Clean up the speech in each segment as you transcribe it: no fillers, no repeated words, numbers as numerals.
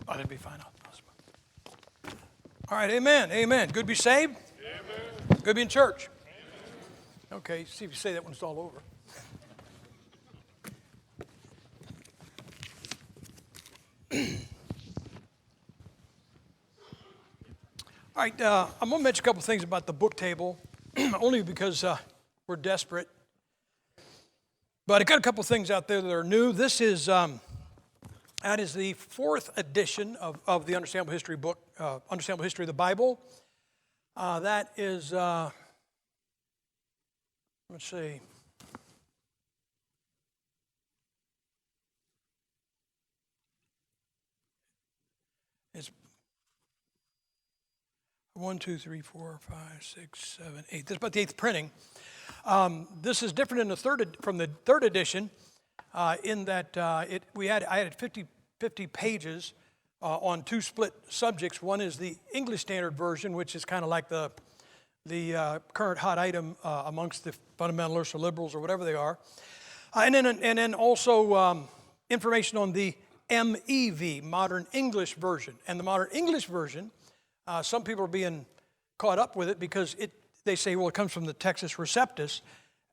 Oh, that'd be fine. All right, amen, amen. Good to be saved? Amen. Good to be in church? Amen. Okay, see if you say that when it's all over. All right, I'm going to mention a couple things about the book table, only because we're desperate. But I got a couple things out there that are new. This is, that is the fourth edition of the Understandable History book, Understandable History of the Bible. That is, let's see. It's 1, 2, 3, 4, 5, 6, 7, 8. This is about the 8th printing. This is different in from the third edition in that I had 50 pages on two split subjects. One is the English Standard Version, which is kind of like the current hot item amongst the fundamentalists or liberals or whatever they are. And then also information on the MEV, Modern English Version. And the Modern English Version, some people are being caught up with it because they say, well, it comes from the Textus Receptus.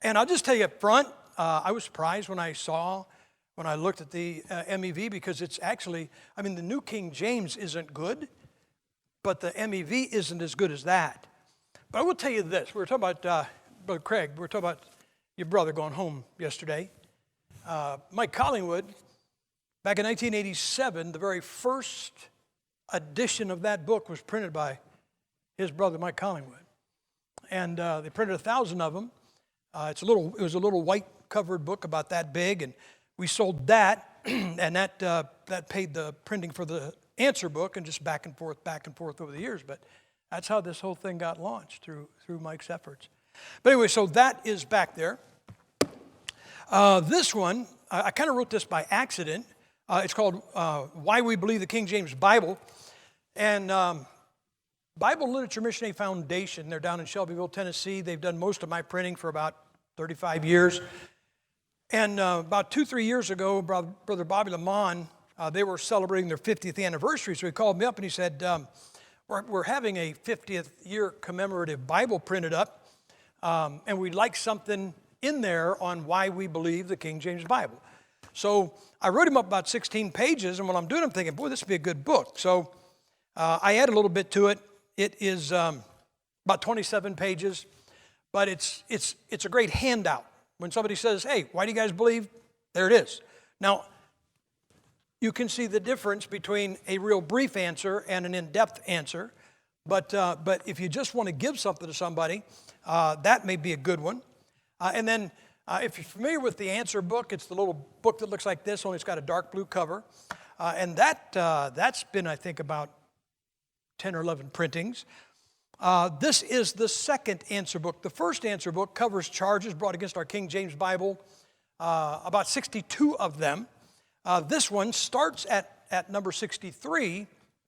And I'll just tell you up front, I was surprised when I looked at the MEV because it's actually, the New King James isn't good, but the MEV isn't as good as that. But I will tell you this. We were talking about, Brother Craig, we were talking about your brother going home yesterday. Mike Collingwood, back in 1987, the very first edition of that book was printed by his brother, Mike Collingwood. And they printed 1,000 of them. It was a little white covered book about that big, and we sold that, and that paid the printing for the answer book, and just back and forth over the years. But that's how this whole thing got launched, through Mike's efforts. But anyway, so that is back there. This one, I kind of wrote this by accident. It's called Why We Believe the King James Bible. And Bible Literature Missionary Foundation, they're down in Shelbyville, Tennessee. They've done most of my printing for about 35 years. And about 2-3 years ago, Brother Bobby Lamont, they were celebrating their 50th anniversary. So he called me up and he said, we're having a 50th year commemorative Bible printed up, and we'd like something in there on why we believe the King James Bible. So I wrote him up about 16 pages, and when I'm doing it, I'm thinking, boy, this would be a good book. So I add a little bit to it. It is about 27 pages, but it's a great handout. When somebody says, hey, why do you guys believe? There it is. Now, you can see the difference between a real brief answer and an in-depth answer, but if you just want to give something to somebody, that may be a good one. And then if you're familiar with the answer book, it's the little book that looks like this, only it's got a dark blue cover. And that's been, I think, about 10 or 11 printings. This is the second answer book. The first answer book covers charges brought against our King James Bible, about 62 of them. This one starts at number 63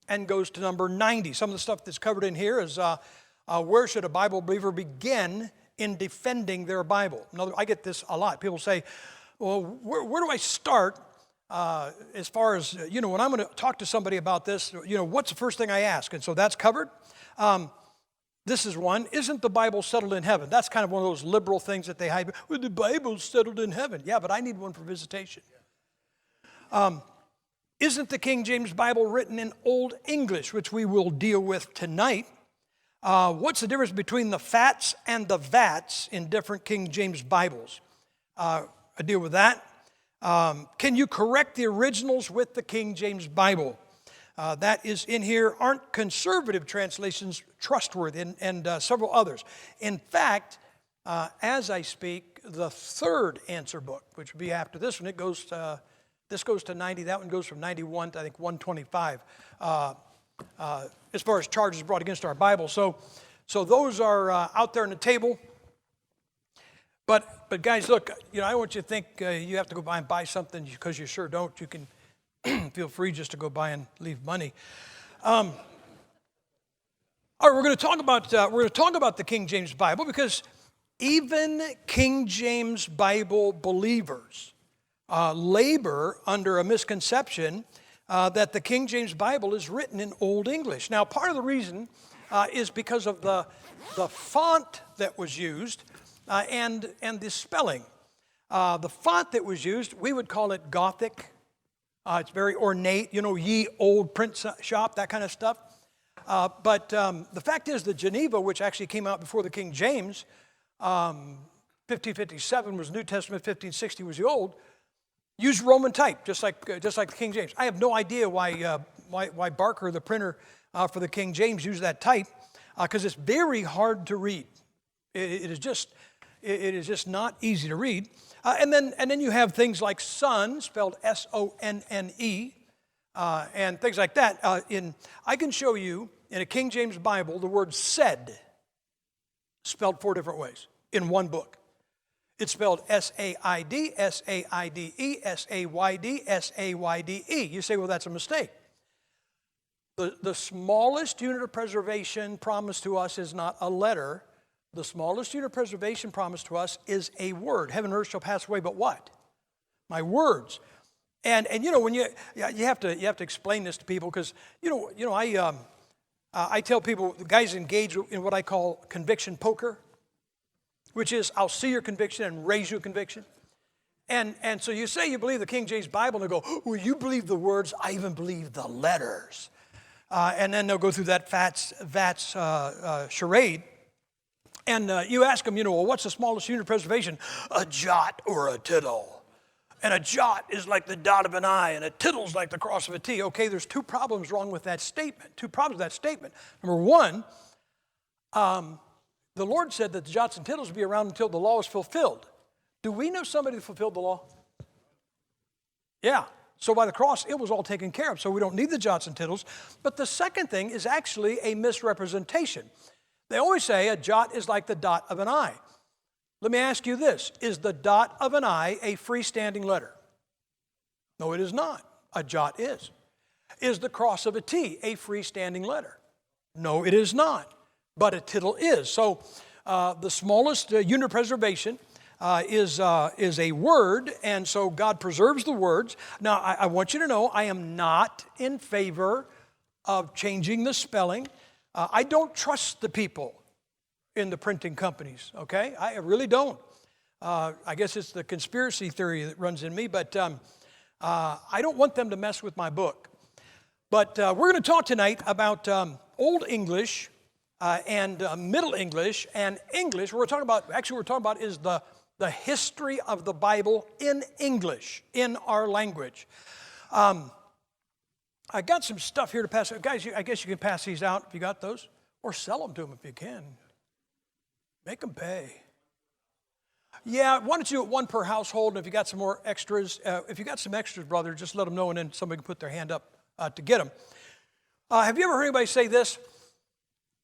and goes to number 90. Some of the stuff that's covered in here is where should a Bible believer begin in defending their Bible? I get this a lot. People say, well, where do I start as far as, when I'm going to talk to somebody about this, what's the first thing I ask? And so that's covered. This is one. Isn't the Bible settled in heaven? That's kind of one of those liberal things that they hide. Well, the Bible's settled in heaven. Yeah, but I need one for visitation. Isn't the King James Bible written in Old English, which we will deal with tonight? What's the difference between the fats and the vats in different King James Bibles? I deal with that. Can you correct the originals with the King James Bible? That is in here. Aren't conservative translations trustworthy? And several others. In fact, as I speak, the third answer book, which would be after this one, this goes to 90. That one goes from 91 to, I think, 125. As far as charges brought against our Bible. So those are out there on the table. But guys, look, I don't want you to think you have to go by and buy something because you sure don't. You can feel free just to go by and leave money. All right, we're going to talk about the King James Bible because even King James Bible believers labor under a misconception that the King James Bible is written in Old English. Now, part of the reason is because of the font that was used and the spelling. The font that was used, we would call it Gothic. It's very ornate, ye old print shop, that kind of stuff. But the fact is that Geneva, which actually came out before the King James, 1557 was New Testament, 1560 was the Old, used Roman type, just like the King James. I have no idea why Barker, the printer for the King James, used that type, because it's very hard to read. It is just not easy to read. And then you have things like son, spelled S-O-N-N-E, and things like that. I can show you in a King James Bible the word said, spelled 4 different ways in one book. It's spelled S-A-I-D, S-A-I-D-E, S-A-Y-D, S-A-Y-D-E. You say, well, that's a mistake. The smallest unit of preservation promised to us is not a letter. The smallest unit of preservation promised to us is a word. Heaven and earth shall pass away, but what? My words. And when you have to explain this to people, because I tell people, the guys engage in what I call conviction poker, which is I'll see your conviction and raise your conviction. And so you say you believe the King James Bible, and they go, well, you believe the words, I even believe the letters. And then they'll go through that Vats charade. And you ask them, well, what's the smallest unit of preservation? A jot or a tittle. And a jot is like the dot of an I, and a tittle's like the cross of a T. Okay, there's 2 problems wrong with that statement. 2 problems with that statement. Number one, the Lord said that the jots and tittles would be around until the law was fulfilled. Do we know somebody that fulfilled the law? Yeah. So by the cross, it was all taken care of. So we don't need the jots and tittles. But the second thing is actually a misrepresentation. They always say a jot is like the dot of an I. Let me ask you this. Is the dot of an I a freestanding letter? No, it is not. A jot is. Is the cross of a T a freestanding letter? No, it is not. But a tittle is. So the smallest unit of preservation is a word, and so God preserves the words. Now, I want you to know I am not in favor of changing the spelling. I don't trust the people in the printing companies, okay? I really don't. I guess it's the conspiracy theory that runs in me, but I don't want them to mess with my book. But we're going to talk tonight about Old English and Middle English and English. What we're talking about is the history of the Bible in English, in our language. I got some stuff here to pass. Guys, I guess you can pass these out if you got those, or sell them to them if you can. Make them pay. Yeah, why don't you do it 1 per household, and if you got some more extras, if you got some extras, brother, just let them know, and then somebody can put their hand up to get them. Have you ever heard anybody say this?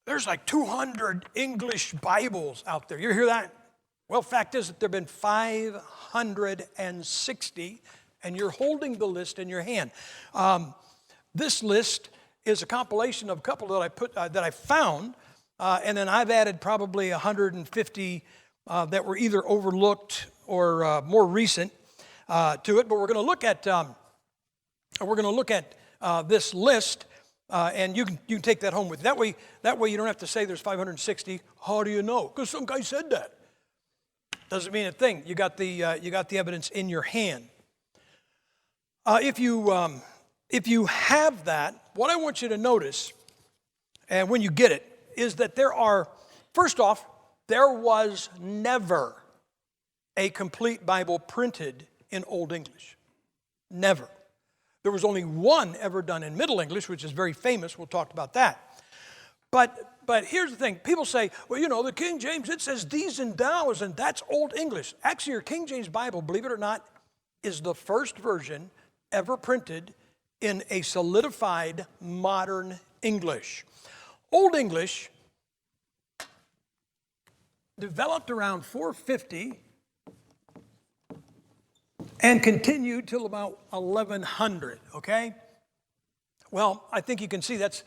There's like 200 English Bibles out there. You ever hear that? Well, fact is that there have been 560, and you're holding the list in your hand. This list is a compilation of a couple that I found, and then I've added probably 150 that were either overlooked or more recent to it. But we're going to look at this list, and you can take that home with you. That way you don't have to say there's 560. How do you know? Because some guy said that. Doesn't mean a thing. You got the evidence in your hand. If you have that, what I want you to notice, and when you get it, is that first off, there was never a complete Bible printed in Old English. Never. There was only one ever done in Middle English, which is very famous. We'll talk about that. But here's the thing. People say, well, the King James, it says these and thous, and that's Old English. Actually, your King James Bible, believe it or not, is the first version ever printed in a solidified modern English. Old English developed around 450 and continued till about 1100, okay? Well, I think you can see that's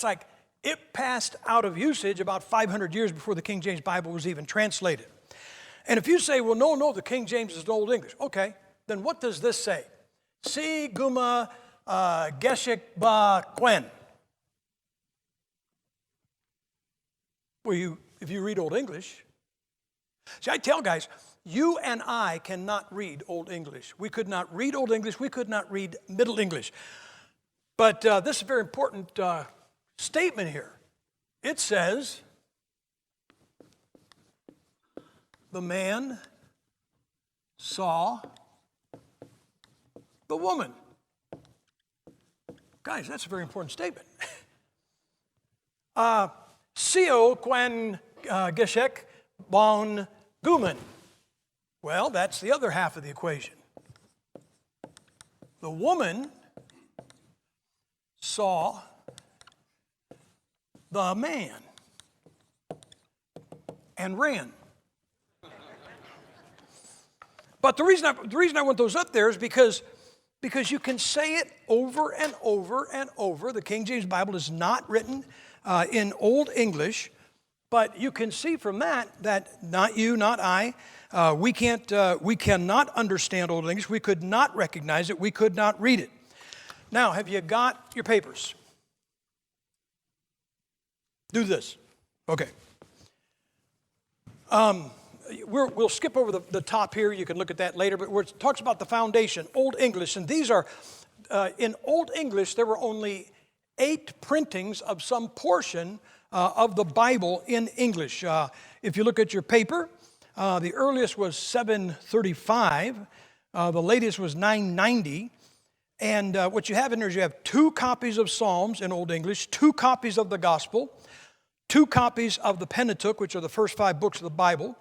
like it passed out of usage about 500 years before the King James Bible was even translated. And if you say, well, no, the King James is Old English. Okay, then what does this say? Si gumma Geshek ba Quen. Well, if you read Old English. See, I tell guys, you and I cannot read Old English. We could not read Old English. We could not read Middle English. But this is a very important statement here. It says, the man saw the woman. Guys, that's a very important statement. Sio quen geshek bon guman. Well, that's the other half of the equation. The woman saw the man and ran. But the reason I want those up there is because you can say it over and over and over. The King James Bible is not written in Old English, but you can see from that not you, not I, we cannot understand Old English. We could not recognize it. We could not read it. Now, have you got your papers? Do this. Okay. We'll skip over the top here. You can look at that later. But where it talks about the foundation, Old English. And these are, in Old English, there were only 8 printings of some portion of the Bible in English. If you look at your paper, the earliest was 735. The latest was 990. And what you have in there is you have 2 copies of Psalms in Old English, 2 copies of the Gospel, 2 copies of the Pentateuch, which are the first 5 books of the Bible,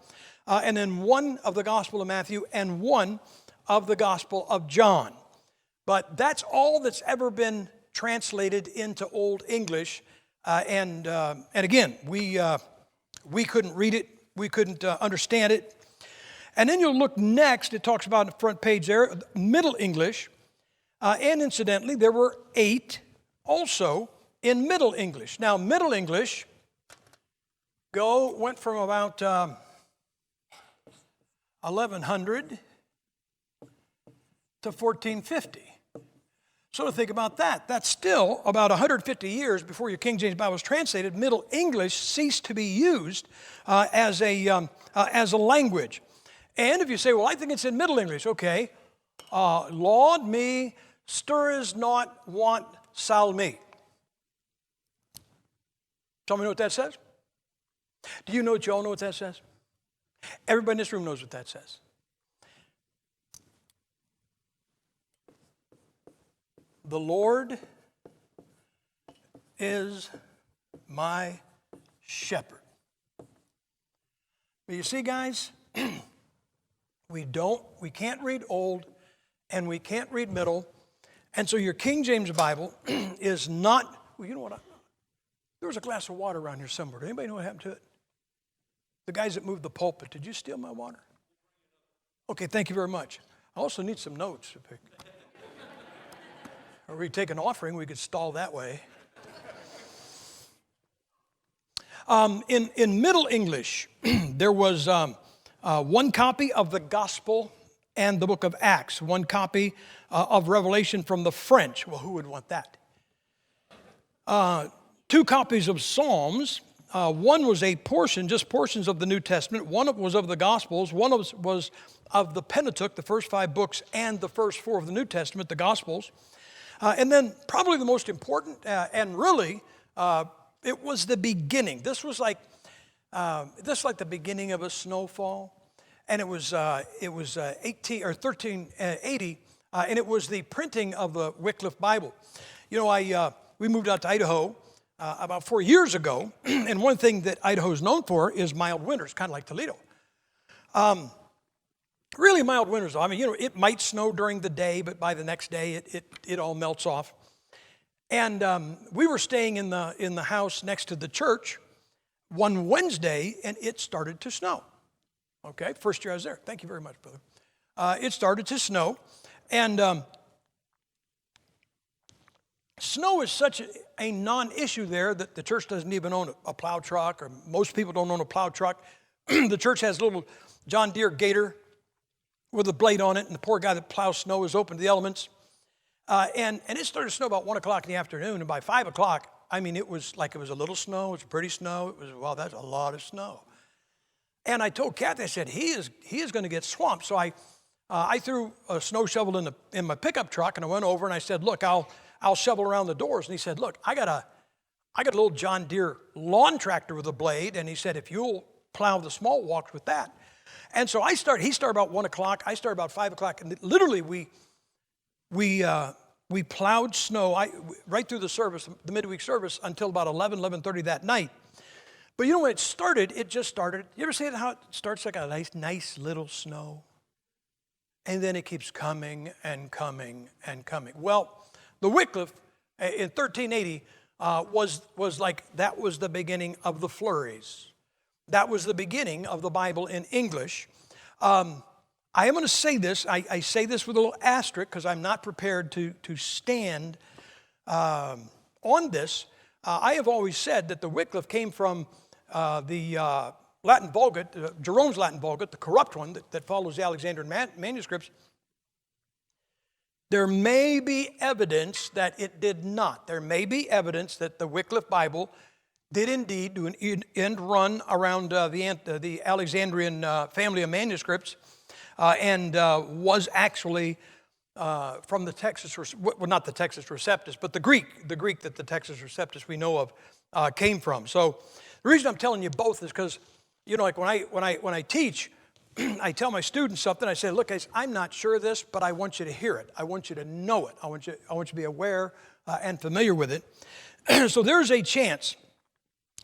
and then 1 of the Gospel of Matthew and 1 of the Gospel of John. But that's all that's ever been translated into Old English. And again, we couldn't read it. We couldn't understand it. And then you'll look next, it talks about on the front page there, Middle English. And incidentally, there were 8 also in Middle English. Now, Middle English went from about 1100 to 1450. So to think about that, that's still about 150 years before your King James Bible was translated. Middle English ceased to be used as a language. And if you say, well, I think it's in Middle English, okay. Laud me, stirs not want sal me. Tell me what that says. Do you know what you all know what that says? Everybody in this room knows what that says. The Lord is my shepherd. But you see, guys, we can't read Old and we can't read Middle. And so your King James Bible is not, well, you know what? There was a glass of water around here somewhere. Does anybody know what happened to it? The guys that moved the pulpit, did you steal my water? Okay, thank you very much. I also need some notes. Or we take an offering, we could stall that way. In Middle English, there was 1 copy of the Gospel and the book of Acts, 1 copy of Revelation from the French. Well, who would want that? 2 copies of Psalms. 1 was a portion, just portions of the New Testament. 1 was of the Gospels. 1 was of the Pentateuch, the first 5 books, and the first 4 of the New Testament, the Gospels. And then probably the most important, and really, it was the beginning. This was like the beginning of a snowfall, and it was 1380, and it was the printing of the Wycliffe Bible. You know, we moved out to Idaho about 4 years ago, and one thing that Idaho is known for is mild winters, kind of like Toledo. Really mild winters. I mean, you know, it might snow during the day, but by the next day, it all melts off. And we were staying in the house next to the church one Wednesday, and it started to snow. Okay, first year I was there. Thank you very much, brother. It started to snow, and snow is such a non-issue there that the church doesn't even own a plow truck, or most people don't own a plow truck. The church has a little John Deere Gator with a blade on it, and the poor guy that plows snow is open to the elements. And it started to snow about 1 o'clock in the afternoon, and by 5 o'clock, I mean, it was like it was a little snow, it was pretty snow, it was, wow, that's a lot of snow. And I told Kathy, I said, he is going to get swamped. So I threw a snow shovel in my pickup truck, and I went over and I said, look, I'll shovel around the doors. And he said, look, I got a little John Deere lawn tractor with a blade, and he said, if you'll plow the small walks with that. And so he started about 1 o'clock, I started about 5 o'clock, and literally we plowed snow right through the service, the midweek service, until about 11:30 that night. But you know when it just started. You ever see how it starts like a nice little snow? And then it keeps coming and coming and coming. Well, the Wycliffe in 1380 was like, that was the beginning of the flurries. That was the beginning of the Bible in English. I am going to say this. I say this with a little asterisk because I'm not prepared to stand on this. I have always said that the Wycliffe came from the Latin Vulgate, Jerome's Latin Vulgate, the corrupt one that follows the Alexandrian manuscripts. There may be evidence that it did not. There may be evidence that the Wycliffe Bible did indeed do an end run around the Alexandrian family of manuscripts and was actually from the Textus, well, not the Textus Receptus, but the Greek that the Textus Receptus we know of came from. So the reason I'm telling you both is because, you know, like when I teach, I tell my students something. I say, look, guys, I'm not sure of this, but I want you to hear it. I want you to know it. I want you to be aware and familiar with it. So there's a chance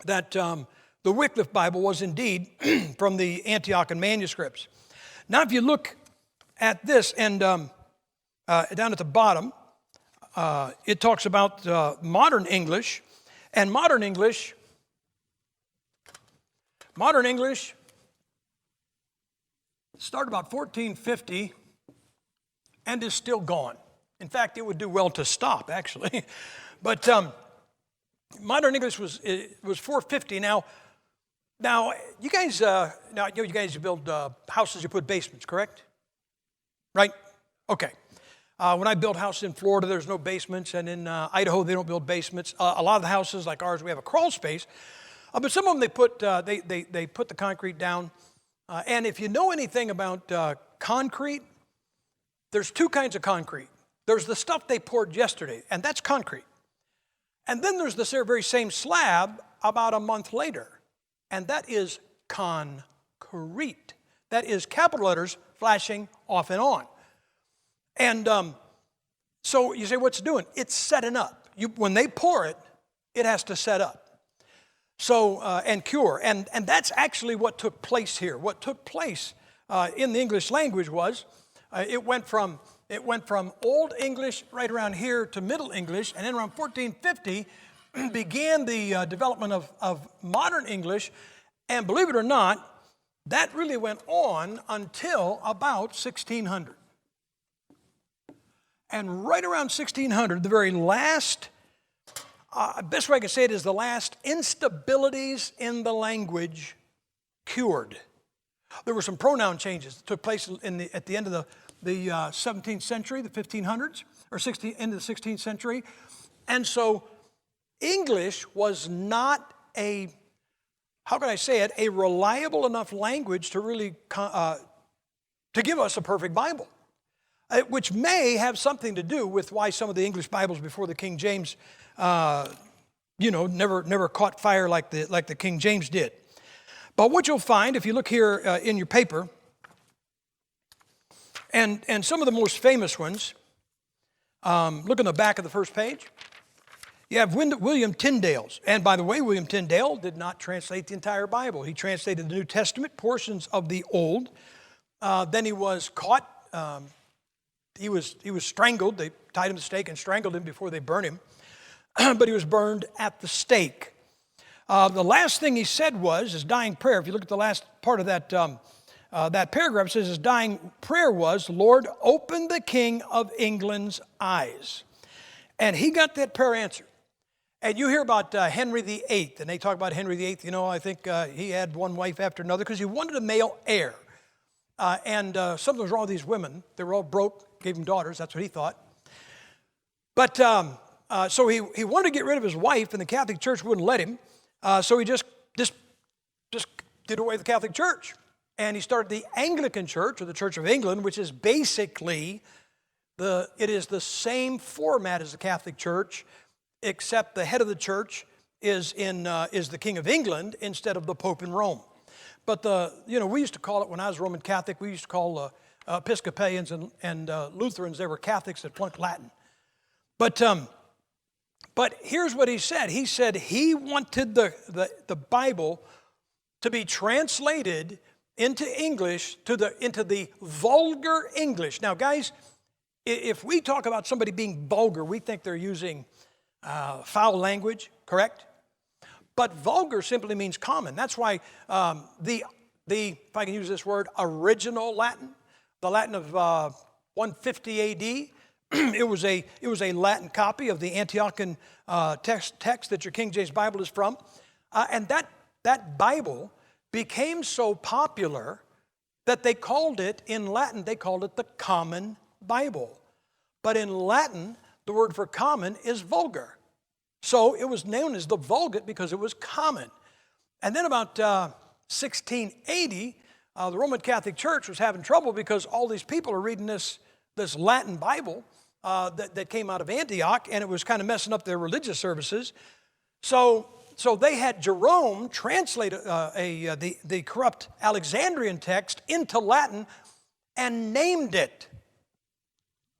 that the Wycliffe Bible was indeed from the Antiochian manuscripts. Now, if you look at this, and down at the bottom, it talks about modern English, and modern English started about 1450 and is still gone. In fact, it would do well to stop, actually. But modern English was 450. Now you guys, you guys build houses, you put basements, correct? Right? Okay. When I built houses in Florida, there's no basements, and in Idaho, they don't build basements. A lot of the houses, like ours, we have a crawl space, but some of them they put the concrete down. And if you know anything about concrete, there's two kinds of concrete. There's the stuff they poured yesterday, and that's concrete. And then there's the very same slab about a month later, and that is concrete. That is capital letters flashing off and on. And so you say, what's it doing? It's setting up. When they pour it, it has to set up. So, and cure. And that's actually what took place here. What took place in the English language was it went from Old English right around here to Middle English, and then around 1450 began the development of modern English. And believe it or not, that really went on until about 1600. And right around 1600, the very last, best way I can say it is the last instabilities in the language cured. There were some pronoun changes that took place at the end of the 17th century, the 1500s, or into the 16th century. And so English was not a reliable enough language to really, to give us a perfect Bible. Which may have something to do with why some of the English Bibles before the King James, never caught fire like the King James did. But what you'll find, if you look here in your paper, and some of the most famous ones, look in the back of the first page, you have William Tyndale's. And by the way, William Tyndale did not translate the entire Bible. He translated the New Testament, portions of the Old. Then he was caught. He was strangled. They tied him to the stake and strangled him before they burned him. But he was burned at the stake. The last thing he said was his dying prayer. If you look at the last part of that paragraph, it says his dying prayer was, "Lord, open the King of England's eyes." And he got that prayer answered. And you hear about Henry VIII, and they talk about Henry VIII. You know, I think he had one wife after another because he wanted a male heir. And something was wrong with these women. They were all broke, gave him daughters. That's what he thought. But so he wanted to get rid of his wife, and the Catholic Church wouldn't let him. So he just did away with the Catholic Church. And he started the Anglican Church, or the Church of England, which is basically it is the same format as the Catholic Church, except the head of the church is the King of England instead of the Pope in Rome. But we used to call it, when I was Roman Catholic, we used to call Episcopalians and Lutherans, they were Catholics that flunked Latin. But here's what he said. He said he wanted the Bible to be translated into English, into the vulgar English. Now, guys, if we talk about somebody being vulgar, we think they're using foul language, correct? But vulgar simply means common. That's why if I can use this word, original Latin, the Latin of 150 A.D., it was a Latin copy of the Antiochian text that your King James Bible is from. And that Bible became so popular that they called it, in Latin, they called it the Common Bible. But in Latin, the word for common is vulgar. So it was known as the Vulgate because it was common. And then about 1680, the Roman Catholic Church was having trouble because all these people are reading this Latin Bible that came out of Antioch, and it was kind of messing up their religious services. So they had Jerome translate the corrupt Alexandrian text into Latin and named it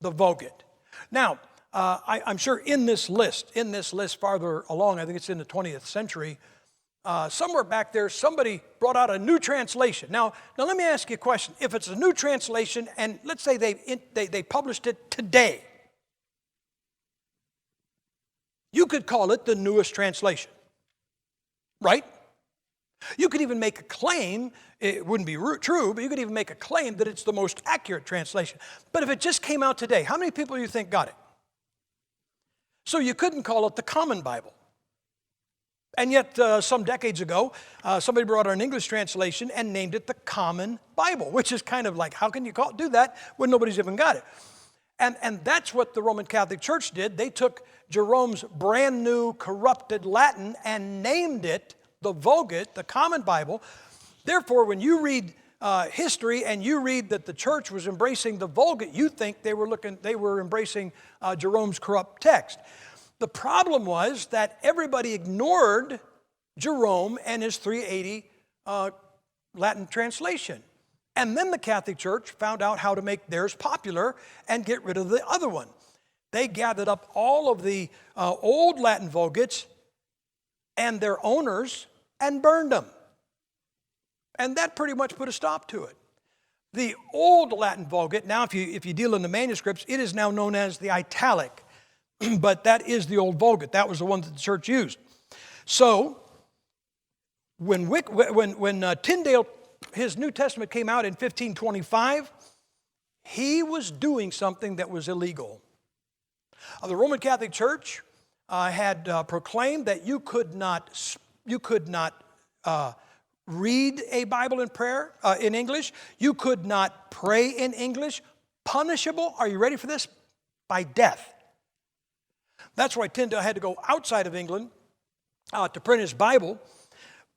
the Vulgate. Now, I'm sure in this list farther along, I think it's in the 20th century, somewhere back there, somebody brought out a new translation. Now let me ask you a question. If it's a new translation, and let's say they published it today, you could call it the newest translation, right? You could even make a claim, it wouldn't be true, but you could even make a claim that it's the most accurate translation. But if it just came out today, how many people do you think got it? So you couldn't call it the Common Bible. And yet, some decades ago, somebody brought out an English translation and named it the Common Bible, which is kind of like, how can you do that when nobody's even got it? And that's what the Roman Catholic Church did. They took Jerome's brand new corrupted Latin and named it the Vulgate, the Common Bible. Therefore, when you read history and you read that the church was embracing the Vulgate, you think they were embracing Jerome's corrupt text. The problem was that everybody ignored Jerome and his 380 Latin translation. And then the Catholic Church found out how to make theirs popular and get rid of the other one. They gathered up all of the old Latin Vulgates and their owners and burned them. And that pretty much put a stop to it. The old Latin Vulgate, now if you deal in the manuscripts, it is now known as the Italic. But that is the old Vulgate. That was the one that the church used. So when Tyndale, his New Testament came out in 1525, he was doing something that was illegal. The Roman Catholic Church had proclaimed that you could not read a Bible in prayer in English. You could not pray in English. Punishable, are you ready for this? By death. That's why Tyndale had to go outside of England to print his Bible.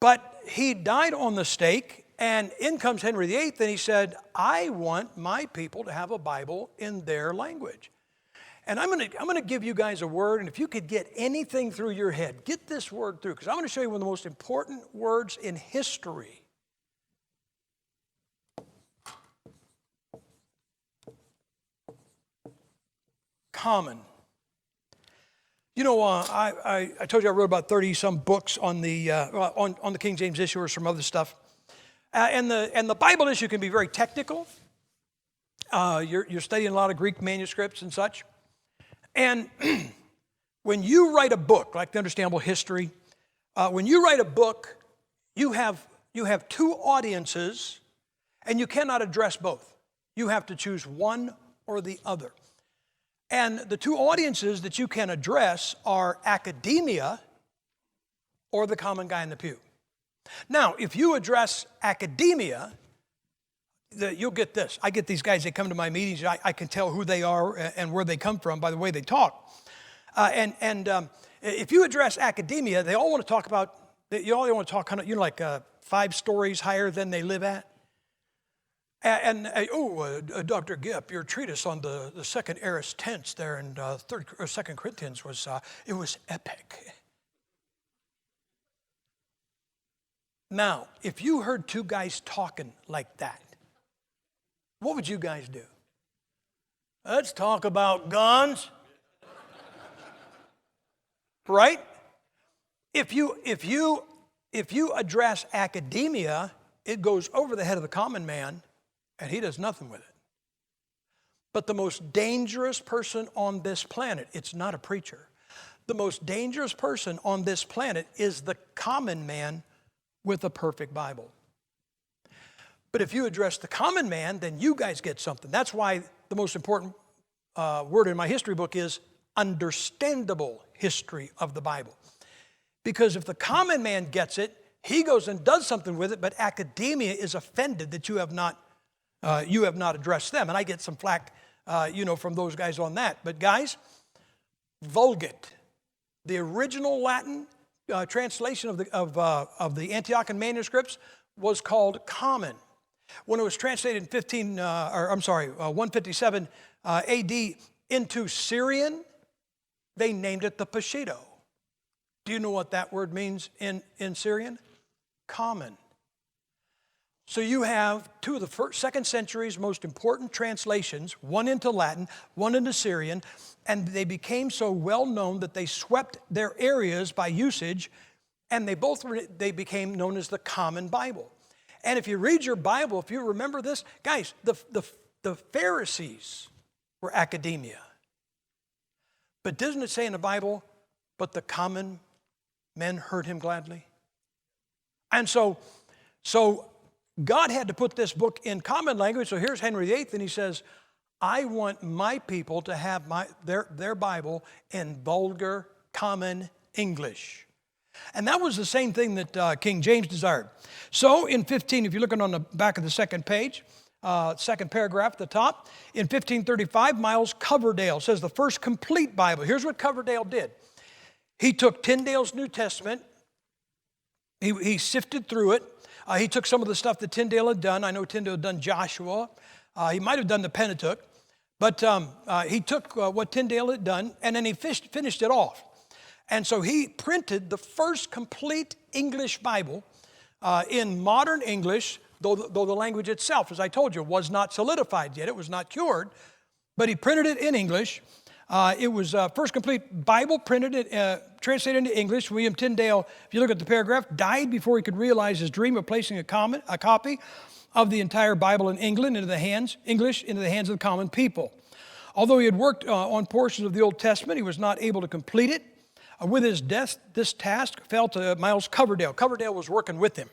But he died on the stake, and in comes Henry VIII, and he said, I want my people to have a Bible in their language. And I'm going to give you guys a word, and if you could get anything through your head, get this word through, because I'm going to show you one of the most important words in history. Common. You know, I told you I wrote about 30-some books on the King James issue or some other stuff. And the Bible issue can be very technical. You're studying a lot of Greek manuscripts and such. And when you write a book, like the Understandable History, when you write a book, you have two audiences, and you cannot address both. You have to choose one or the other. And the two audiences that you can address are academia or the common guy in the pew. Now, if you address academia, you'll get this. I get these guys, they come to my meetings, I can tell who they are and where they come from by the way they talk. If you address academia, they all want to talk about, you all want to talk kind of, like 5 stories higher than they live at. Dr. Gipp, your treatise on the second aorist tense there in 2 Corinthians it was epic. Now, if you heard 2 guys talking like that, what would you guys do? Let's talk about guns. Right? If you address academia, it goes over the head of the common man, and he does nothing with it. But the most dangerous person on this planet, it's not a preacher. The most dangerous person on this planet is the common man with a perfect Bible. But if you address the common man, then you guys get something. That's why the most important word in my history book is understandable history of the Bible. Because if the common man gets it, he goes and does something with it, but academia is offended that you have not addressed them. And I get some flack, from those guys on that. But guys, Vulgate, the original Latin translation of the Antiochian manuscripts was called Common. When it was translated in 157 AD into Syrian, they named it the Peshitta. Do you know what that word means in Syrian? Common. So you have 2 of the 2nd century's most important translations, one into Latin, one into Syrian, and they became so well known that they swept their areas by usage, and they became known as the Common Bible. And if you read your Bible, if you remember this, guys, the Pharisees were academia. But doesn't it say in the Bible, but the common men heard him gladly? And so God had to put this book in common language. So here's Henry VIII, and he says, I want my people to have their Bible in vulgar, common English. And that was the same thing that King James desired. So in 15, if you're looking on the back of the 2nd page, 2nd paragraph at the top, in 1535, Miles Coverdale says the first complete Bible. Here's what Coverdale did. He took Tyndale's New Testament. He sifted through it. He took some of the stuff that Tyndale had done. I know Tyndale had done Joshua. He might have done the Pentateuch. But he took what Tyndale had done, and then he finished it off. And so he printed the first complete English Bible in modern English, though the language itself, as I told you, was not solidified yet. It was not cured. But he printed it in English. It was first complete Bible, translated into English. William Tyndale, if you look at the paragraph, died before he could realize his dream of placing a copy of the entire Bible in English into the hands of the common people. Although he had worked on portions of the Old Testament, he was not able to complete it. With his death, this task fell to Miles Coverdale. Coverdale was working with him,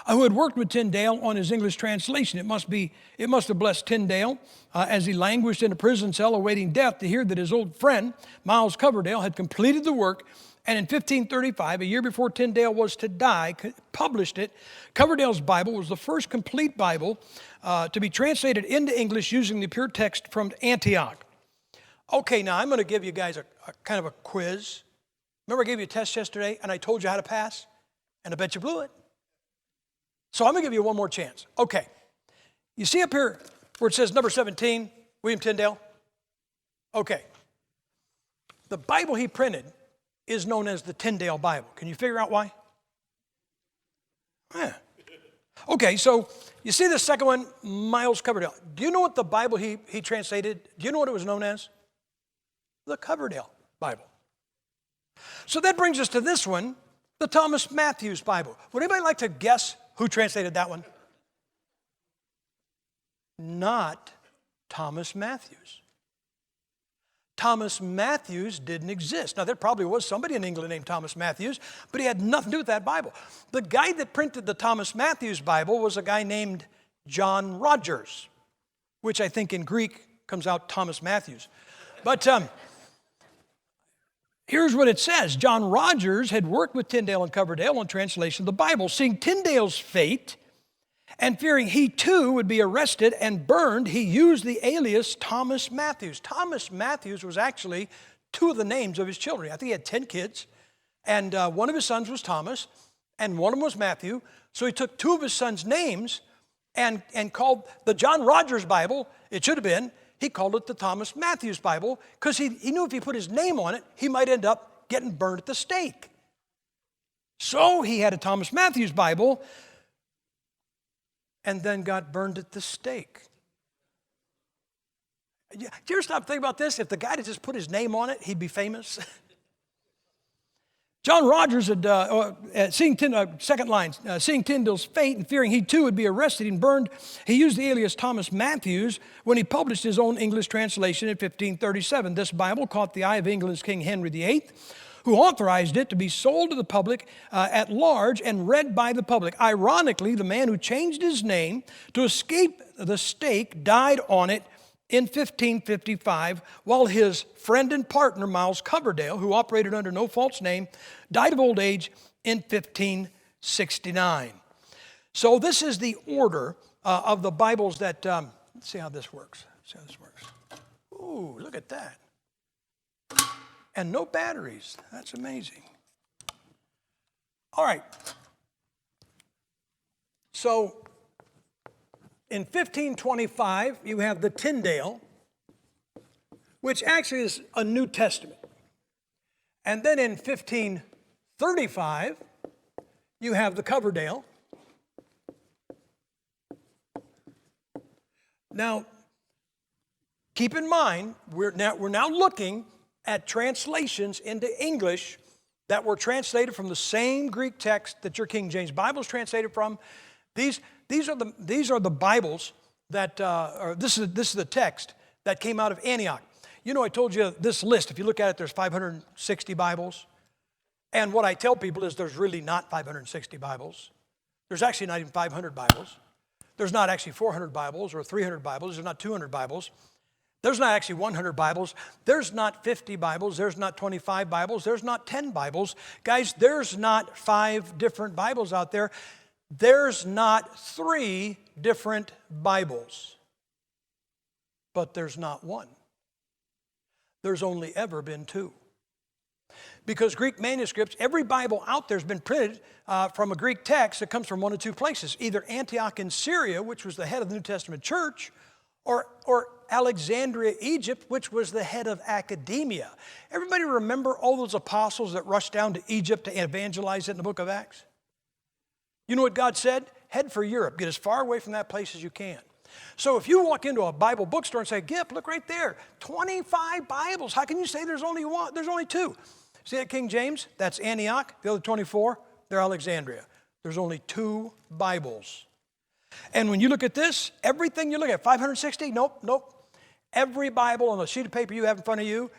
who had worked with Tyndale on his English translation. It must have blessed Tyndale as he languished in a prison cell awaiting death to hear that his old friend, Miles Coverdale, had completed the work, and in 1535, a year before Tyndale was to die, published it. Coverdale's Bible was the first complete Bible to be translated into English using the pure text from Antioch. Okay, now I'm going to give you guys a kind of a quiz. Remember I gave you a test yesterday and I told you how to pass? And I bet you blew it. So I'm going to give you one more chance. Okay. You see up here where it says number 17, William Tyndale? Okay. The Bible he printed is known as the Tyndale Bible. Can you figure out why? Yeah. Okay, so you see the second one, Miles Coverdale. Do you know what the Bible he translated, do you know what it was known as? The Coverdale Bible. So that brings us to this one, the Thomas Matthews Bible. Would anybody like to guess who translated that one? Not Thomas Matthews. Thomas Matthews didn't exist. Now, there probably was somebody in England named Thomas Matthews, but he had nothing to do with that Bible. The guy that printed the Thomas Matthews Bible was a guy named John Rogers, which I think in Greek comes out Thomas Matthews. But here's what it says. John Rogers had worked with Tyndale and Coverdale on translation of the Bible. Seeing Tyndale's fate And fearing he too would be arrested and burned, he used the alias Thomas Matthews. Thomas Matthews was actually two of the names of his children. I think he had 10 kids, and one of his sons was Thomas, and one of them was Matthew. So he took two of his sons' names and called the John Rogers Bible, it should have been, he called it the Thomas Matthews Bible, because he knew if he put his name on it, he might end up getting burned at the stake. So he had a Thomas Matthews Bible, and then got burned at the stake. Do you ever stop thinking about this? If the guy had just put his name on it, he'd be famous. John Rogers had, seeing Tyndale's fate and fearing he too would be arrested and burned, he used the alias Thomas Matthews when he published his own English translation in 1537. This Bible caught the eye of England's King Henry VIII, who authorized it to be sold to the public at large and read by the public. Ironically, the man who changed his name to escape the stake died on it in 1555, while his friend and partner, Miles Coverdale, who operated under no false name, died of old age in 1569. So this is the order of the Bibles that, let's see how this works. Ooh, look at that. And no batteries. That's amazing. All right. So in 1525, you have the Tyndale, which actually is a New Testament. And then in 1535, you have the Coverdale. Now, keep in mind, we're now looking at translations into English that were translated from the same Greek text that your King James Bible is translated from. These are the Bibles that, this is the text that came out of Antioch. You know, I told you this list, if you look at it, there's 560 Bibles. And what I tell people is there's really not 560 Bibles. There's actually not even 500 Bibles. There's not actually 400 Bibles or 300 Bibles. There's not 200 Bibles. There's not actually 100 Bibles. There's not 50 Bibles. There's not 25 Bibles. There's not 10 Bibles. Guys, there's not 5 different Bibles out there. There's not 3 different Bibles. But there's not one. There's only ever been 2. Because Greek manuscripts, every Bible out there has been printed from a Greek text that comes from one of 2 places. Either Antioch in Syria, which was the head of the New Testament church, or Alexandria, Egypt, which was the head of academia. Everybody remember all those apostles that rushed down to Egypt to evangelize it in the book of Acts? You know what God said? Head for Europe. Get as far away from that place as you can. So if you walk into a Bible bookstore and say, Gipp, look right there, 25 Bibles. How can you say there's only one? There's only 2. See that King James? That's Antioch. The other 24, they're Alexandria. There's only 2 Bibles. And when you look at this, everything you look at, 560? Nope. Every Bible on the sheet of paper you have in front of you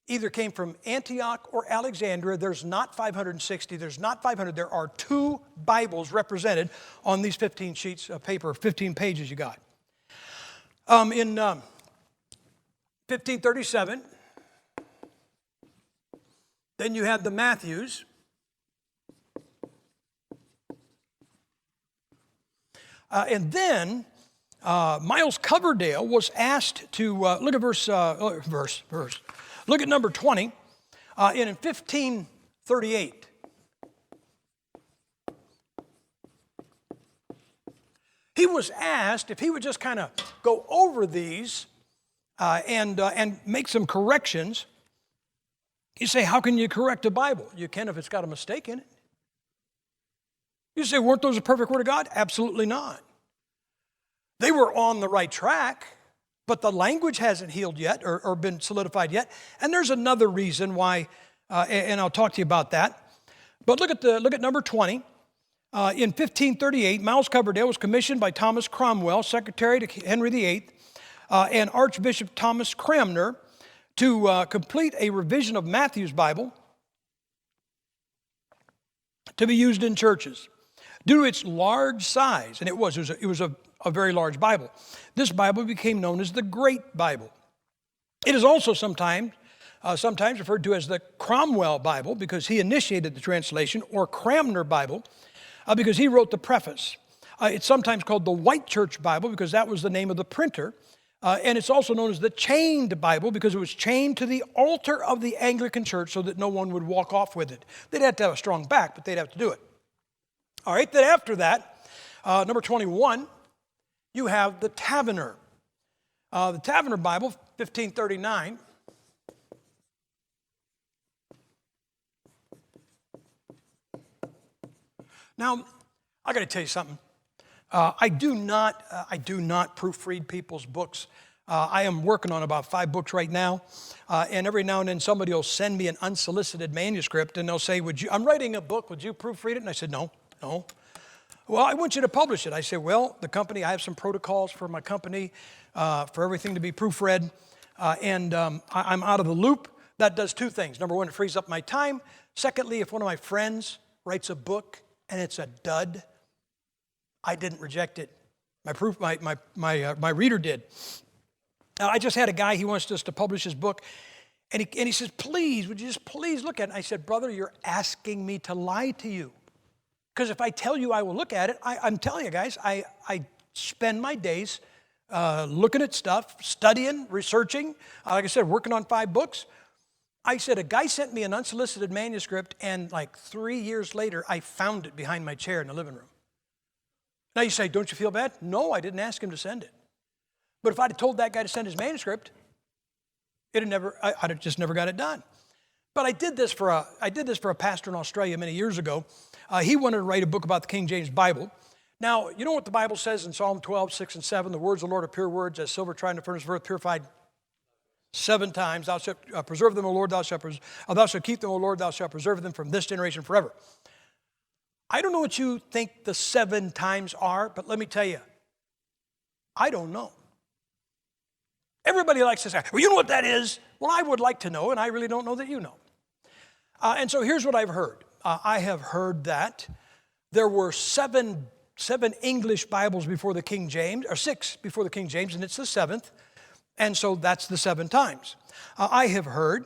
either came from Antioch or Alexandria. There's not 560. There's not 500. There are 2 Bibles represented on these 15 sheets of paper, 15 pages you got. In 1537, then you had the Matthews. And then Miles Coverdale was asked to look at verse. Look at number 20. In 1538, he was asked if he would just kind of go over these and make some corrections. You say, how can you correct a Bible? You can if it's got a mistake in it. You say, weren't those a perfect word of God? Absolutely not. They were on the right track, but the language hasn't healed yet or been solidified yet. And there's another reason why, and I'll talk to you about that. But look at number 20. In 1538, Miles Coverdale was commissioned by Thomas Cromwell, secretary to Henry VIII, and Archbishop Thomas Cranmer to complete a revision of Matthew's Bible to be used in churches. Due to its large size, and it was a very large Bible, this Bible became known as the Great Bible. It is also sometimes referred to as the Cromwell Bible because he initiated the translation, or Cranmer Bible because he wrote the preface. It's sometimes called the White Church Bible because that was the name of the printer. And it's also known as the Chained Bible because it was chained to the altar of the Anglican Church so that no one would walk off with it. They'd have to have a strong back, but they'd have to do it. All right, then after that, number 21, you have the Taverner. The Taverner Bible, 1539. Now, I got to tell you something. I do not proofread people's books. I am working on about 5 books right now, and every now and then somebody will send me an unsolicited manuscript, and they'll say, I'm writing a book, would you proofread it? And I said, no. Well, I want you to publish it. I said, well, the company, I have some protocols for my company for everything to be proofread, and I'm out of the loop. That does 2 things. Number 1, it frees up my time. Secondly, if one of my friends writes a book and it's a dud, I didn't reject it. My reader did. Now, I just had a guy, he wants us to publish his book, and he says, please, would you just please look at it? And I said, brother, you're asking me to lie to you. Because if I tell you I will look at it, I'm telling you guys, I spend my days looking at stuff, studying, researching, like I said, working on 5 books. I said, a guy sent me an unsolicited manuscript, and like 3 years later, I found it behind my chair in the living room. Now you say, don't you feel bad? No, I didn't ask him to send it. But if I'd have told that guy to send his manuscript, I'd have just never got it done. But I did this for a pastor in Australia many years ago. He wanted to write a book about the King James Bible. Now, you know what the Bible says in Psalm 12, 6 and 7? The words of the Lord are pure words, as silver tried in the furnace of earth, purified 7 times. Thou shalt preserve them, O Lord, thou shalt keep them, O Lord, thou shalt preserve them from this generation forever. I don't know what you think the 7 times are, but let me tell you, I don't know. Everybody likes to say, well, you know what that is? Well, I would like to know, and I really don't know that you know. And so here's what I've heard. I have heard that there were 7 English Bibles before the King James, or 6 before the King James, and it's the 7th. And so that's the 7 times. I have heard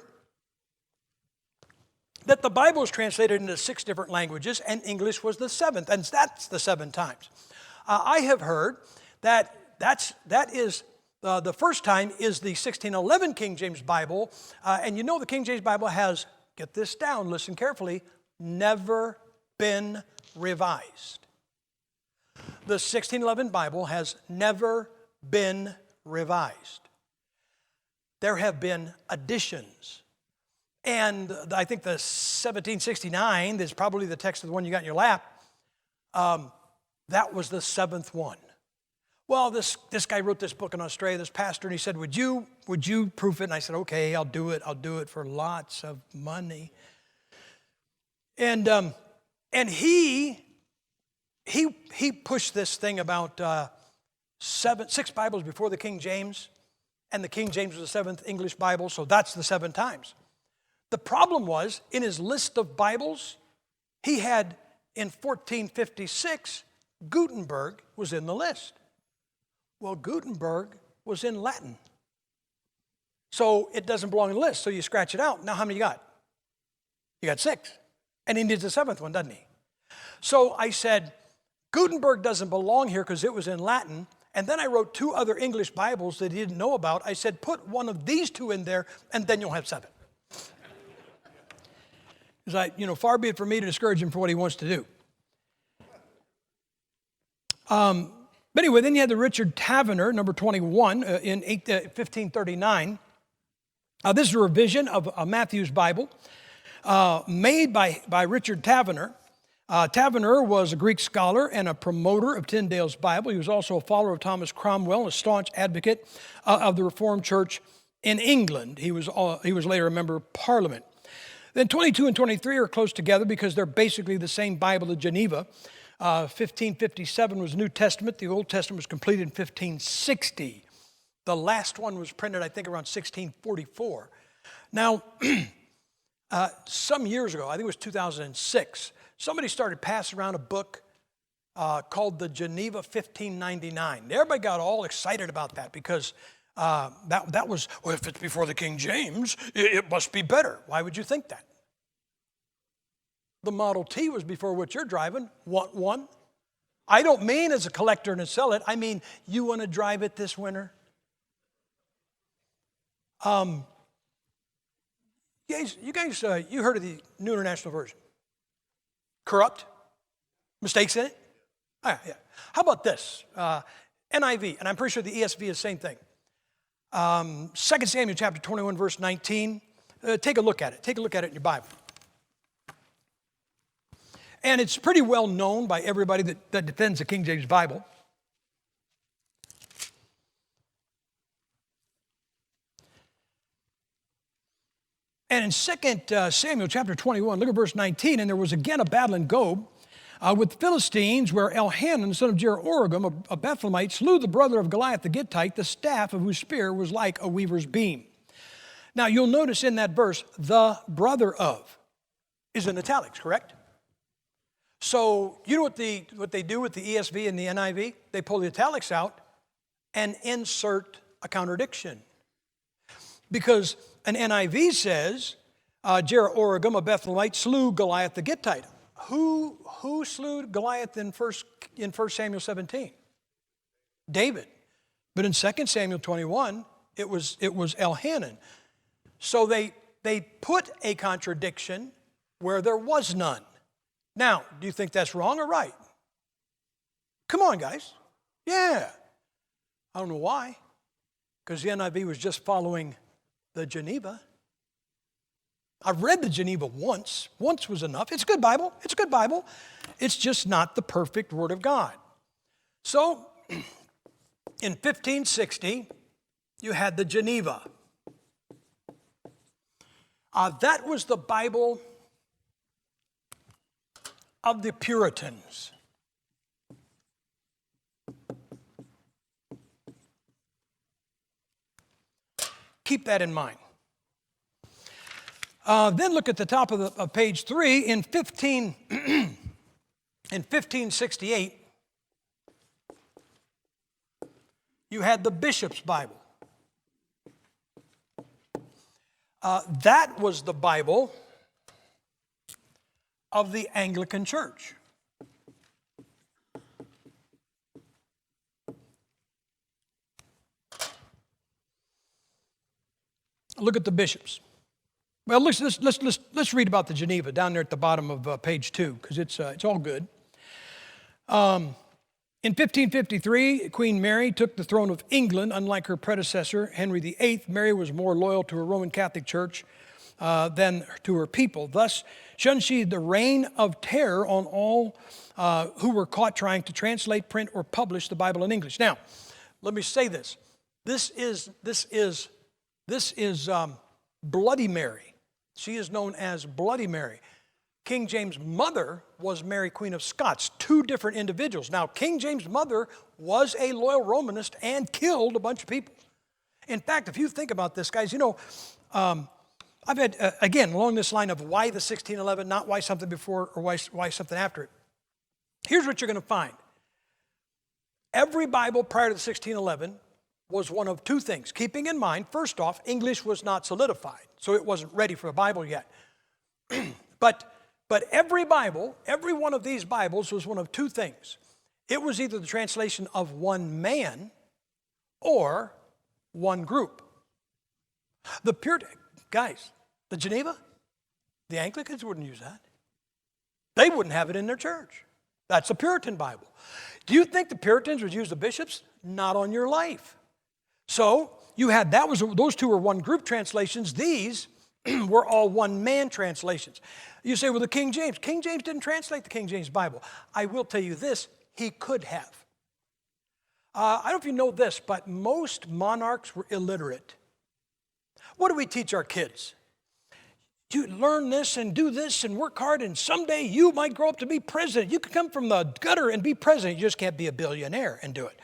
that the Bible is translated into 6 different languages, and English was the 7th, and that's the 7 times. I have heard that the first time is the 1611 King James Bible, and you know the King James Bible has, get this down, listen carefully, never been revised. The 1611 Bible has never been revised. There have been additions. And I think the 1769 is probably the text of the one you got in your lap. That was the 7th one. Well, this guy wrote this book in Australia, this pastor, and he said, would you proof it? And I said, okay, I'll do it for lots of money. And he pushed this thing about 6 Bibles before the King James, and the King James was the 7th English Bible, so that's the 7 times. The problem was, in his list of Bibles, he had, in 1456, Gutenberg was in the list. Well, Gutenberg was in Latin. So it doesn't belong in the list, so you scratch it out. Now how many you got? You got 6. And he needs a 7th one, doesn't he? So I said, Gutenberg doesn't belong here because it was in Latin. And then I wrote 2 other English Bibles that he didn't know about. I said, put one of these 2 in there, and then you'll have 7. It's like, far be it from me to discourage him for what he wants to do. But anyway, then you had the Richard Taverner, number 21, in 1539. This is a revision of Matthew's Bible made by Richard Taverner. Taverner was a Greek scholar and a promoter of Tyndale's Bible. He was also a follower of Thomas Cromwell and a staunch advocate of the Reformed Church in England. He was later a member of Parliament. Then 22 and 23 are close together because they're basically the same Bible of Geneva. 1557 was the New Testament. The Old Testament was completed in 1560. The last one was printed, I think, around 1644. Now, some years ago, I think it was 2006, somebody started passing around a book called the Geneva 1599. Everybody got all excited about that because that was, well, if it's before the King James, it must be better. Why would you think that? The Model T was before what you're driving. Want one? I don't mean as a collector and a sell it. I mean, you want to drive it this winter? You heard of the New International Version? Corrupt? Mistakes in it? Yeah. How about this? NIV, and I'm pretty sure the ESV is the same thing. 2 Samuel chapter 21, verse 19. Take a look at it. Take a look at it in your Bible. And it's pretty well known by everybody that defends the King James Bible. And in 2 Samuel chapter 21, look at verse 19, and there was again a battle in Gob with the Philistines, where Elhanan, the son of Jehoram, a Bethlehemite, slew the brother of Goliath the Gittite, the staff of whose spear was like a weaver's beam. Now you'll notice in that verse, the brother of is in italics, correct? So you know what they do with the ESV and the NIV? They pull the italics out and insert a contradiction. Because an NIV says, Jehoram, a Bethlehemite, slew Goliath the Gittite. Who slew Goliath in 1 Samuel 17? David. But in 2 Samuel 21, it was Elhanan. So they put a contradiction where there was none. Now, do you think that's wrong or right? Come on, guys. Yeah. I don't know why. Because the NIV was just following the Geneva. I've read the Geneva once. Once was enough. It's a good Bible. It's a good Bible. It's just not the perfect Word of God. So, in 1560, you had the Geneva. That was the Bible of the Puritans. Keep that in mind. Then look at the top of page 3. In 1568, you had the Bishop's Bible. That was the Bible of the Anglican Church. Look at the bishops. Well, let's read about the Geneva down there at the bottom of page 2, because it's all good. In 1553, Queen Mary took the throne of England. Unlike her predecessor, Henry VIII, Mary was more loyal to her Roman Catholic Church than to her people. Thus, shunned she the reign of terror on all who were caught trying to translate, print, or publish the Bible in English. Now, let me say this. This is Bloody Mary. She is known as Bloody Mary. King James' mother was Mary, Queen of Scots, two different individuals. Now, King James' mother was a loyal Romanist and killed a bunch of people. In fact, if you think about this, guys, I've had, again, along this line of why the 1611, not why something before or why something after it. Here's what you're going to find. Every Bible prior to the 1611 was one of two things. Keeping in mind, first off, English was not solidified, so it wasn't ready for the Bible yet. But every Bible, every one of these Bibles was one of two things. It was either the translation of one man or one group. The guys, the Geneva, the Anglicans wouldn't use that. They wouldn't have it in their church. That's the Puritan Bible. Do you think the Puritans would use the bishops? Not on your life. So you had those two were one group translations. These were all one man translations. You say, well, the King James didn't translate the King James Bible. I will tell you this, he could have. I don't know if you know this, but most monarchs were illiterate. What do we teach our kids? You learn this and do this and work hard, and someday you might grow up to be president. You could come from the gutter and be president. You just can't be a billionaire and do it.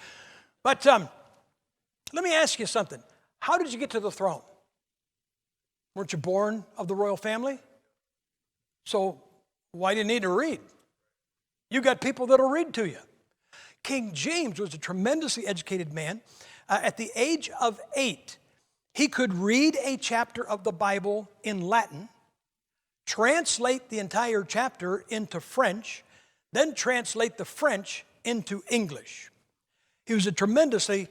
But let me ask you something. How did you get to the throne? Weren't you born of the royal family? So why do you need to read? You got people that'll read to you. King James was a tremendously educated man. At the age of 8, he could read a chapter of the Bible in Latin, translate the entire chapter into French, then translate the French into English. He was a tremendously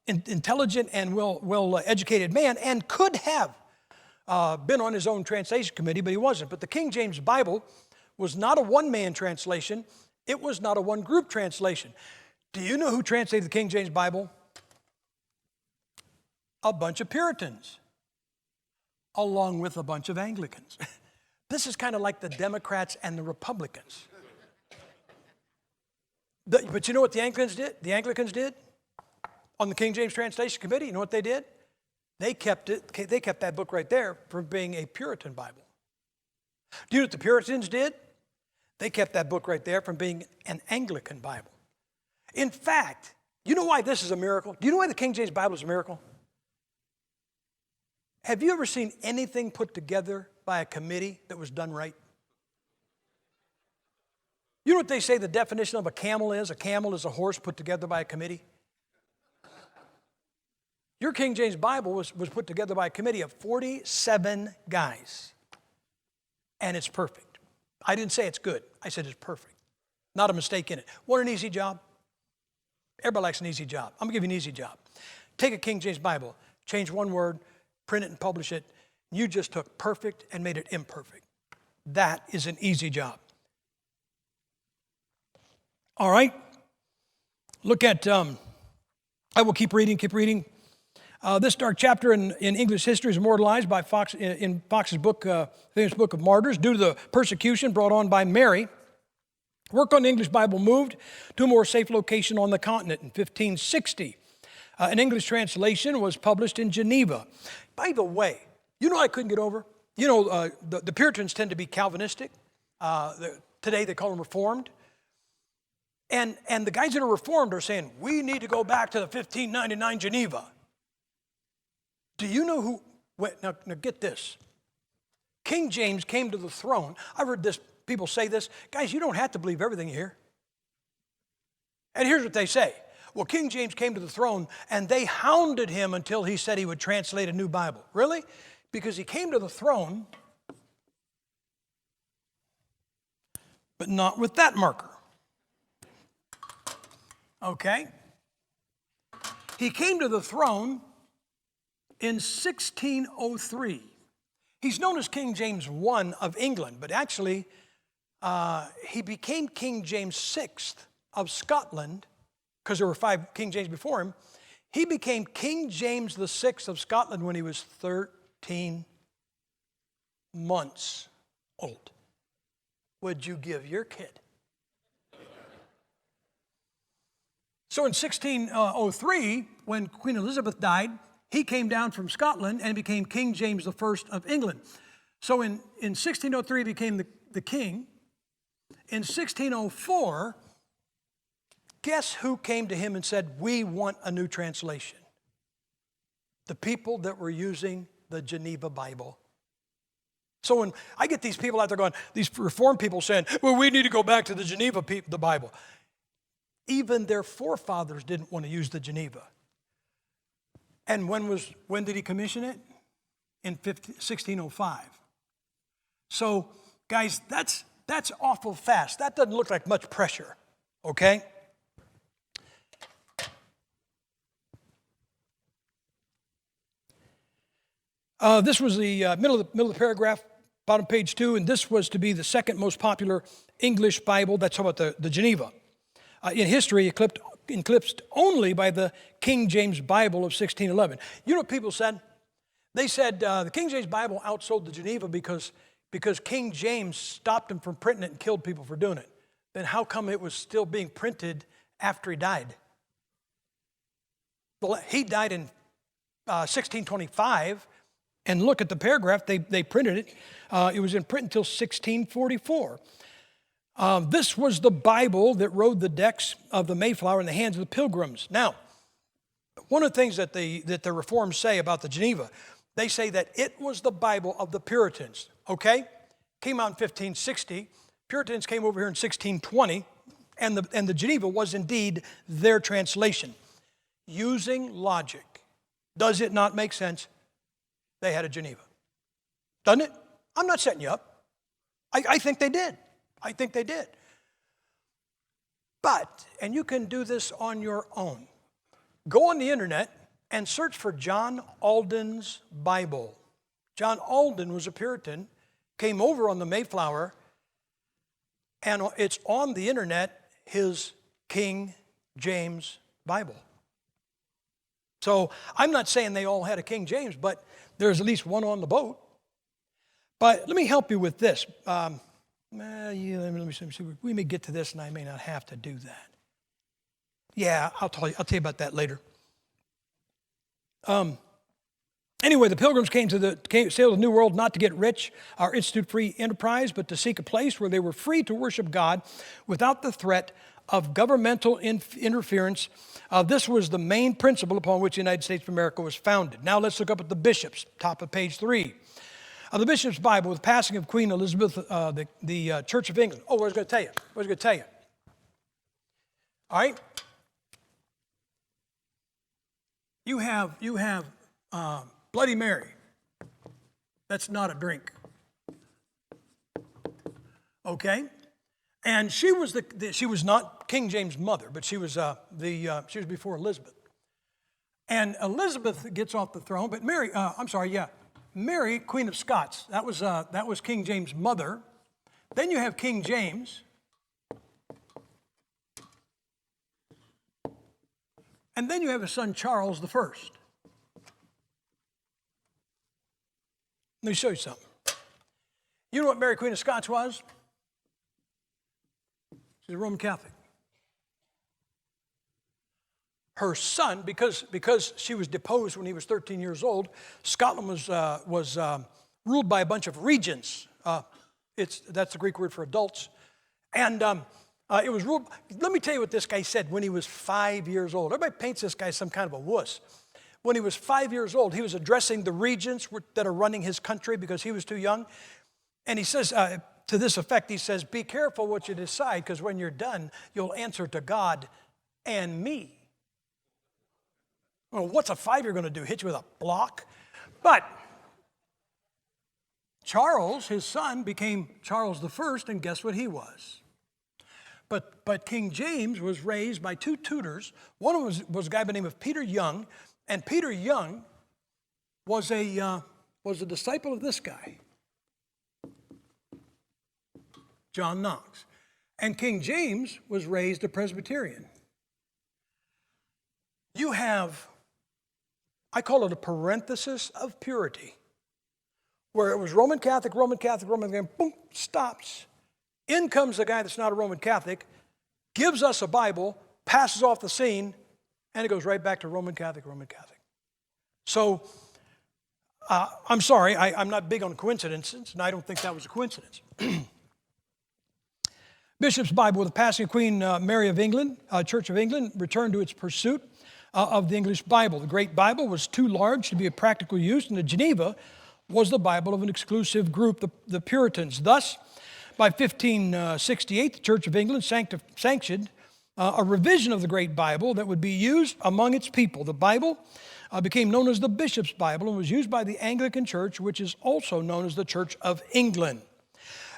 intelligent and well-educated man, and could have been on his own translation committee, but he wasn't. But the King James Bible was not a one-man translation. It was not a one-group translation. Do you know who translated the King James Bible? A bunch of Puritans, along with a bunch of Anglicans. This is kind of like the Democrats and the Republicans. But you know what the Anglicans did? The Anglicans did on the King James Translation Committee. You know what they did? They kept that book right there from being a Puritan Bible. Do you know what the Puritans did? They kept that book right there from being an Anglican Bible. In fact, you know why this is a miracle? Do you know why the King James Bible is a miracle? Have you ever seen anything put together by a committee that was done right? You know what they say the definition of a camel is? A camel is a horse put together by a committee. Your King James Bible was put together by a committee of 47 guys. And it's perfect. I didn't say it's good. I said it's perfect. Not a mistake in it. Want an easy job? Everybody likes an easy job. I'm going to give you an easy job. Take a King James Bible, change one word, print it and publish it. You just took perfect and made it imperfect. That is an easy job. All right. Look at, I will keep reading. This dark chapter in English history is immortalized by Fox in Fox's book, famous book of Martyrs, due to the persecution brought on by Mary. Work on the English Bible moved to a more safe location on the continent in 1560. An English translation was published in Geneva. By the way, you know I couldn't get over? You know, the Puritans tend to be Calvinistic. Today they call them Reformed. And the guys that are Reformed are saying, we need to go back to the 1599 Geneva. Do you know who, now get this. King James came to the throne. I've heard people say this. Guys, you don't have to believe everything you hear. And here's what they say. Well, King James came to the throne and they hounded him until he said he would translate a new Bible. Really? Because he came to the throne, but not with that marker. Okay? He came to the throne in 1603. He's known as King James I of England, but actually he became King James VI of Scotland, because there were 5 King James before him. He became King James VI of Scotland when he was 13 months old. Would you give your kid? So in 1603, when Queen Elizabeth died, he came down from Scotland and became King James I of England. So in 1603, he became the king. In 1604, guess who came to him and said, we want a new translation? The people that were using the Geneva Bible. So when I get these people out there going, these Reformed people saying, well, we need to go back to the Geneva the Bible. Even their forefathers didn't want to use the Geneva. And when did he commission it? In 1605. So, guys, that's awful fast. That doesn't look like much pressure, okay? This was the middle of the paragraph, bottom page 2, and this was to be the second most popular English Bible. That's about the Geneva. In history, eclipsed only by the King James Bible of 1611. You know what people said? They said the King James Bible outsold the Geneva because King James stopped him from printing it and killed people for doing it. Then how come it was still being printed after he died? Well, he died in 1625, and look at the paragraph. They printed it. It was in print until 1644. This was the Bible that rode the decks of the Mayflower in the hands of the Pilgrims. Now, one of the things that the Reforms say about the Geneva, they say that it was the Bible of the Puritans, okay? Came out in 1560. Puritans came over here in 1620, and the Geneva was indeed their translation. Using logic, does it not make sense? They had a Geneva. Doesn't it? I'm not setting you up. I think they did. I think they did. But, and you can do this on your own, go on the internet and search for John Alden's Bible. John Alden was a Puritan, came over on the Mayflower, and it's on the internet, his King James Bible. So I'm not saying they all had a King James, but there's at least one on the boat. But let me help you with this. Let me see. We may get to this, and I may not have to do that. Yeah, I'll tell you about that later. Anyway, the Pilgrims sailed the New World not to get rich or institute free enterprise, but to seek a place where they were free to worship God without the threat of governmental interference. This was the main principle upon which the United States of America was founded. Now let's look up at the bishops, top of page 3. The Bishop's Bible, with the passing of Queen Elizabeth, the Church of England. Oh, what I was going to tell you. All right? You have Bloody Mary. That's not a drink. Okay? And she was she was not King James' mother, but she was she was before Elizabeth. And Elizabeth gets off the throne, but Mary, Queen of Scots. That was King James' mother. Then you have King James. And then you have his son Charles I. Let me show you something. You know what Mary, Queen of Scots was? She's a Roman Catholic. Her son, because she was deposed when he was 13 years old, Scotland was ruled by a bunch of regents. That's the Greek word for adults. And it was ruled. Let me tell you what this guy said when he was 5 years old. Everybody paints this guy as some kind of a wuss. When he was 5 years old, he was addressing the regents that are running his country because he was too young. And he says, to this effect, he says, be careful what you decide, because when you're done, you'll answer to God and me. Well, what's a 5-year going to do? Hit you with a block? But Charles, his son, became Charles I, and guess what he was? But King James was raised by 2 tutors. One of them was a guy by the name of Peter Young, and Peter Young was a disciple of this guy, John Knox. And King James was raised a Presbyterian. You have, I call it a parenthesis of purity, where it was Roman Catholic, and boom, stops. In comes the guy that's not a Roman Catholic, gives us a Bible, passes off the scene, and it goes right back to Roman Catholic. So, I'm sorry, I'm not big on coincidences, and I don't think that was a coincidence. Bishop's Bible, with the passing of Queen Mary of England, Church of England, returned to its pursuit of the English Bible. The Great Bible was too large to be of practical use, and the Geneva was the Bible of an exclusive group, the Puritans. Thus, by 1568, the Church of England sanctioned a revision of the Great Bible that would be used among its people. The Bible became known as the Bishop's Bible and was used by the Anglican Church, which is also known as the Church of England.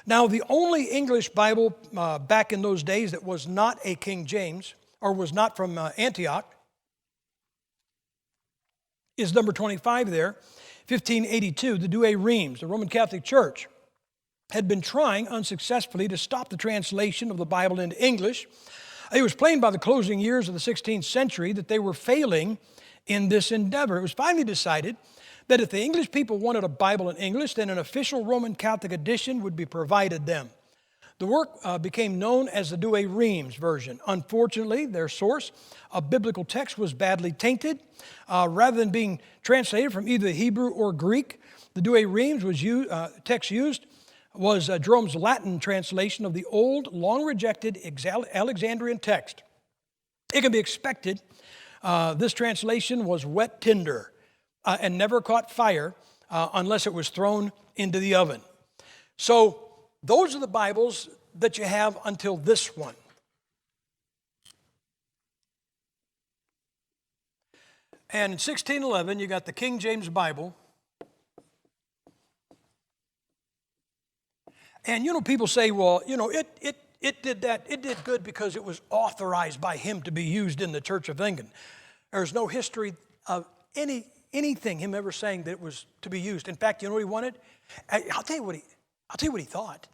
Now, the only English Bible back in those days that was not a King James, or was not from Antioch, is number 25 there, 1582, the Douay Rheims. The Roman Catholic Church had been trying unsuccessfully to stop the translation of the Bible into English. It was plain by the closing years of the 16th century that they were failing in this endeavor. It was finally decided that if the English people wanted a Bible in English, then an official Roman Catholic edition would be provided them. The work became known as the Douay Rheims version. Unfortunately, their source, a biblical text, was badly tainted. Rather than being translated from either Hebrew or Greek, the Douay Rheims text used was Jerome's Latin translation of the old, long-rejected Alexandrian text. It can be expected this translation was wet tinder and never caught fire unless it was thrown into the oven. So those are the Bibles that you have until this one. And in 1611, you got the King James Bible. And, people say, well, it did that. It did good because it was authorized by him to be used in the Church of England. There's no history of anything him ever saying that it was to be used. In fact, you know what he wanted? I'll tell you what he thought.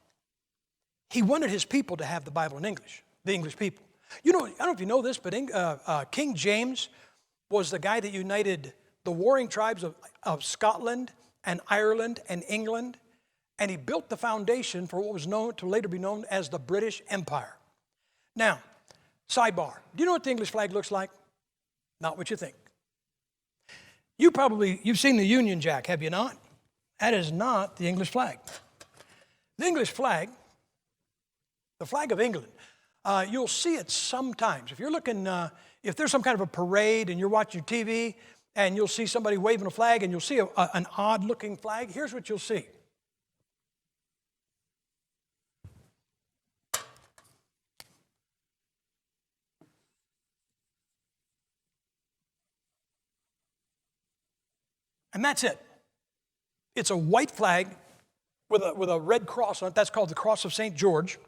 He wanted his people to have the Bible in English, the English people. You know, I don't know if you know this, but King James was the guy that united the warring tribes of Scotland and Ireland and England, and he built the foundation for what was known to later be known as the British Empire. Now, sidebar, do you know what the English flag looks like? Not what you think. You've seen the Union Jack, have you not? That is not the English flag. The English flag, the flag of England, you'll see it sometimes. If you're looking, if there's some kind of a parade and you're watching TV and you'll see somebody waving a flag and you'll see an odd-looking flag, here's what you'll see. And that's it. It's a white flag with a red cross on it. That's called the Cross of St. George.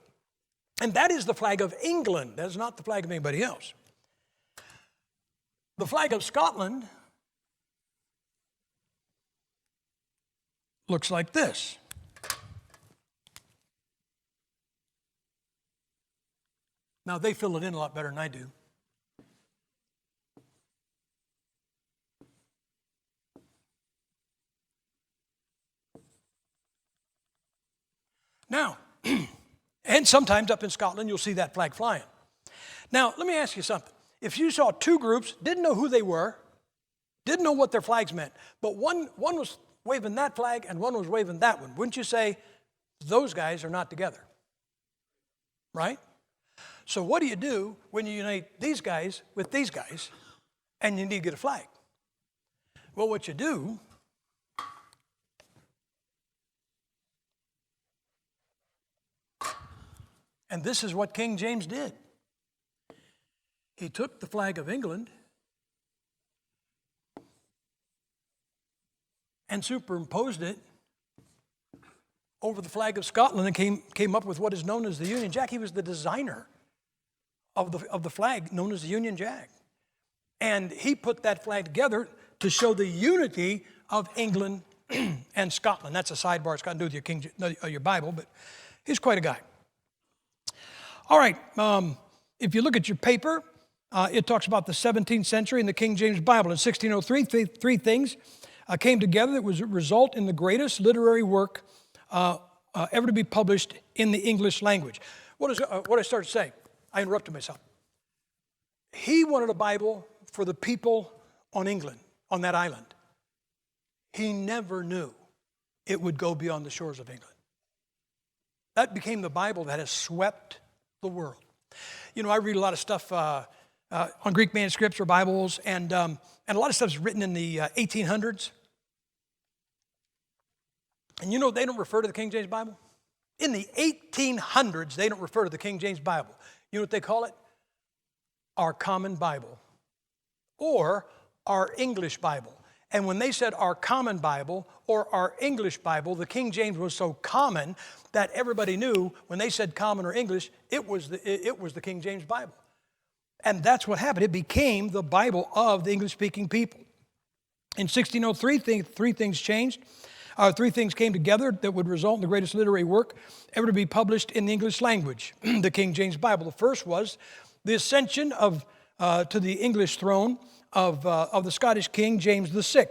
And that is the flag of England. That is not the flag of anybody else. The flag of Scotland looks like this. Now, they fill it in a lot better than I do. Now, and sometimes up in Scotland, you'll see that flag flying. Now, let me ask you something. If you saw two groups, didn't know who they were, didn't know what their flags meant, but one was waving that flag and one was waving that one, wouldn't you say, those guys are not together? Right? So what do you do when you unite these guys with these guys and you need to get a flag? Well, what you do, and this is what King James did. He took the flag of England and superimposed it over the flag of Scotland and came up with what is known as the Union Jack. He was the designer of the flag known as the Union Jack. And he put that flag together to show the unity of England and Scotland. That's a sidebar. It's got to do with your Bible, but he's quite a guy. All right, if you look at your paper, it talks about the 17th century in the King James Bible. In 1603, three things came together that was a result in the greatest literary work ever to be published in the English language. What I started to say, I interrupted myself. He wanted a Bible for the people on England, on that island. He never knew it would go beyond the shores of England. That became the Bible that has swept the world. You know, I read a lot of stuff on Greek manuscripts or Bibles, and a lot of stuff is written in the 1800s. And you know, they don't refer to the King James Bible. In the 1800s, they don't refer to the King James Bible. You know what they call it? Our Common Bible, or our English Bible. And when they said our Common Bible or our English Bible, the King James was so common that everybody knew when they said common or English, it was the King James Bible. And that's what happened. It became the Bible of the English-speaking people. In 1603, three things changed. Three things came together that would result in the greatest literary work ever to be published in the English language, the King James Bible. The first was the ascension to the English throne of the Scottish king, James VI,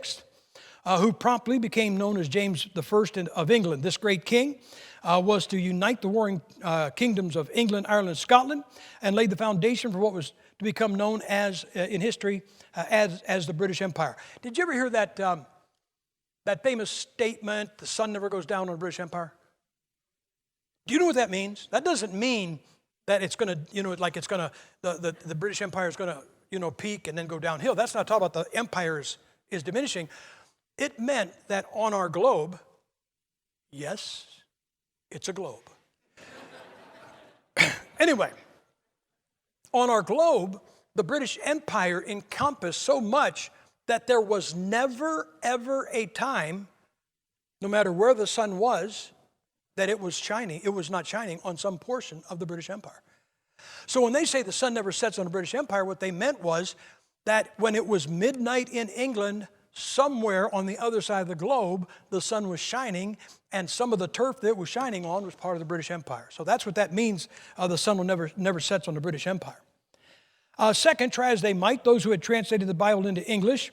who promptly became known as James I of England. This great king was to unite the warring kingdoms of England, Ireland, and Scotland, and laid the foundation for what was to become known as, in history, as the British Empire. Did you ever hear that famous statement, the sun never goes down on the British Empire? Do you know what that means? That doesn't mean that it's going to, like it's going to, the British Empire is going to, peak and then go downhill. That's not talking about the empire is diminishing. It meant that on our globe, yes, it's a globe. Anyway, on our globe, the British Empire encompassed so much that there was never, ever a time, no matter where the sun was, that it was not shining on some portion of the British Empire. So when they say the sun never sets on the British Empire, what they meant was that when it was midnight in England, somewhere on the other side of the globe, the sun was shining, and some of the turf that it was shining on was part of the British Empire. So that's what that means, the sun will never sets on the British Empire. Second, try as they might, those who had translated the Bible into English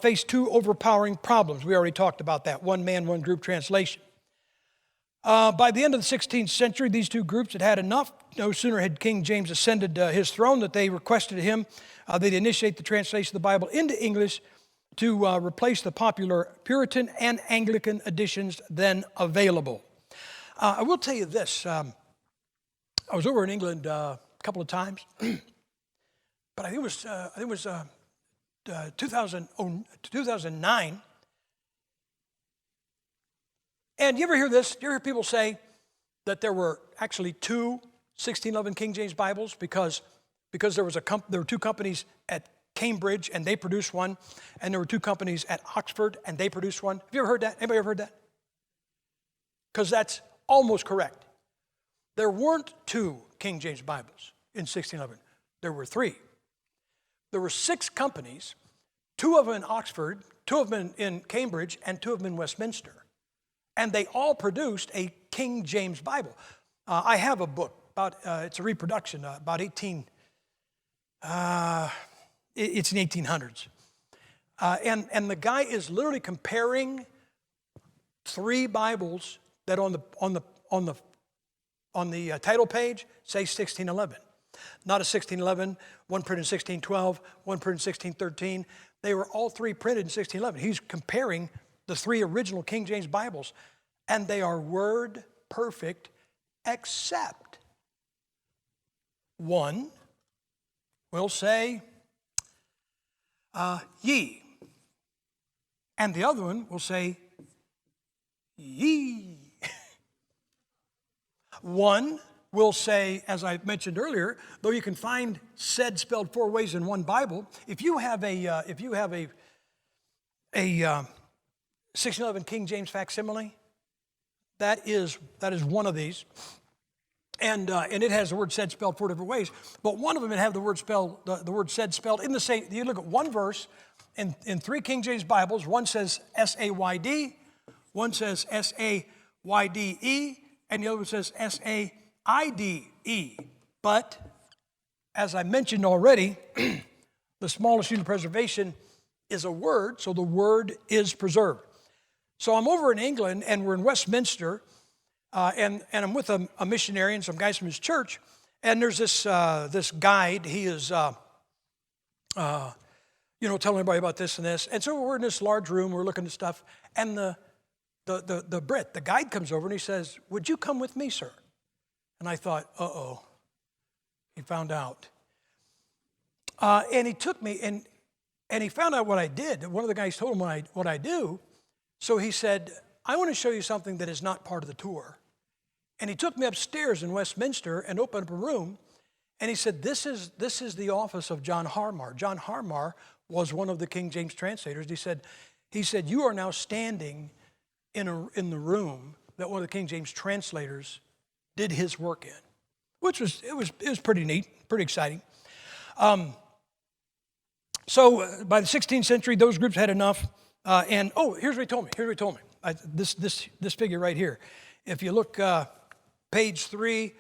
faced two overpowering problems. We already talked about that, one man, one group translation. By the end of the 16th century, these two groups had had enough. No sooner had King James ascended his throne that they requested of him they'd initiate the translation of the Bible into English to replace the popular Puritan and Anglican editions then available. I will tell you this. I was over in England a couple of times, but I think it was 2009. And you ever hear this? You ever hear people say that there were actually two 1611 King James Bibles because there were two companies at Cambridge and they produced one, and there were two companies at Oxford and they produced one? Have you ever heard that? Anybody ever heard that? Because that's almost correct. There weren't two King James Bibles in 1611. There were three. There were 6 companies, 2 of them in Oxford, 2 of them in Cambridge, and 2 of them in Westminster. And they all produced a King James Bible. I have a book, it's a reproduction, about it's in the 1800s. And the guy is literally comparing 3 Bibles that on the title page say 1611. Not a 1611, one printed in 1612, one printed in 1613. They were all 3 printed in 1611. He's comparing the 3 original King James Bibles, and they are word perfect, except one will say ye, and the other one will say ye. One will say, as I mentioned earlier, though you can find said spelled 4 ways in one Bible, if you have a 1611 King James facsimile, that is one of these, and it has the word said spelled 4 different ways. But one of them it have the word said spelled in the same. You look at one verse in 3 King James Bibles. One says S-A-Y-D, one says S-A-Y-D-E, and the other one says S-A-I-D-E. But as I mentioned already, the smallest unit of preservation is a word, so the word is preserved. So I'm over in England, and we're in Westminster, and I'm with a missionary and some guys from his church, and there's this guide. He is, telling everybody about this and this. And so we're in this large room, we're looking at stuff, and the guide comes over and he says, "Would you come with me, sir?" And I thought, uh-oh, he found out. And he took me, and he found out what I did. One of the guys told him what I do. So he said, "I want to show you something that is not part of the tour." And he took me upstairs in Westminster and opened up a room, and he said, this is the office of John Harmar. John Harmar was one of the King James translators. He said, "You are now standing in the room that one of the King James translators did his work in," which was pretty neat, pretty exciting. So by the 16th century, those groups had enough. Here's what he told me. This figure right here. If you look page 3,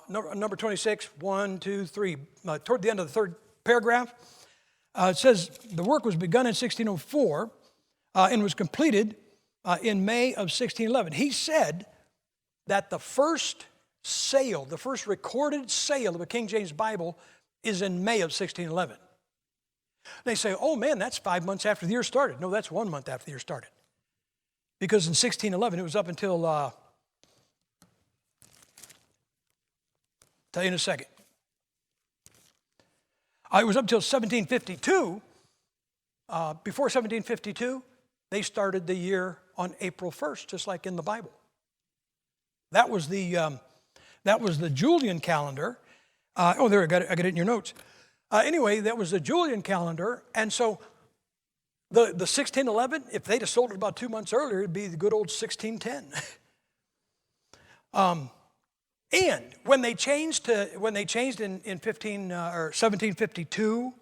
number 26, 1, 2, 3, toward the end of the 3rd paragraph, it says the work was begun in 1604 and was completed in May of 1611. He said that the first recorded sale of a King James Bible is in May of 1611. They say, "Oh man, that's 5 months after the year started." No, that's 1 month after the year started. Because in 1611, it was up until, tell you in a second. It was up until 1752. Before 1752, they started the year on April 1st, just like in the Bible. That was the Julian calendar. There, I got it in your notes. Anyway, that was the Julian calendar, and so The 1611, if they'd have sold it about 2 months earlier, it'd be the good old 1610. And when they changed in 1752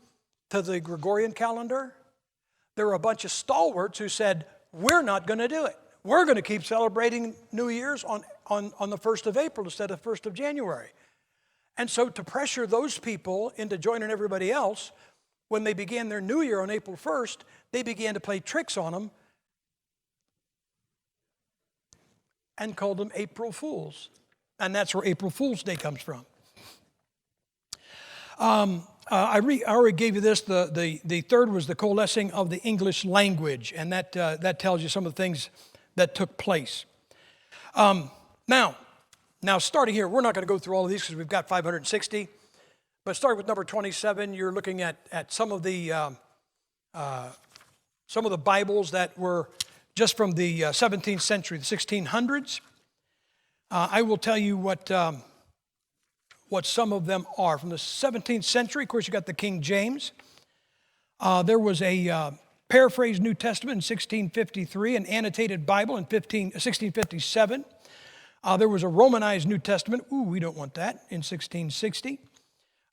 to the Gregorian calendar, there were a bunch of stalwarts who said, we're not going to do it. We're going to keep celebrating New Year's on the 1st of April instead of 1st of January. And so to pressure those people into joining everybody else, when they began their new year on April 1st, they began to play tricks on them and called them April Fools. And that's where April Fool's Day comes from. I already gave you this. The third was the coalescing of the English language, and that tells you some of the things that took place. Now, starting here, we're not going to go through all of these because we've got 560. But starting with number 27, you're looking at some of the Bibles that were just from the 17th century, the 1600s. I will tell you what some of them are. From the 17th century, of course, you got the King James. There was a paraphrased New Testament in 1653, an annotated Bible in 1657. There was a Romanized New Testament. Ooh, we don't want that, in 1660.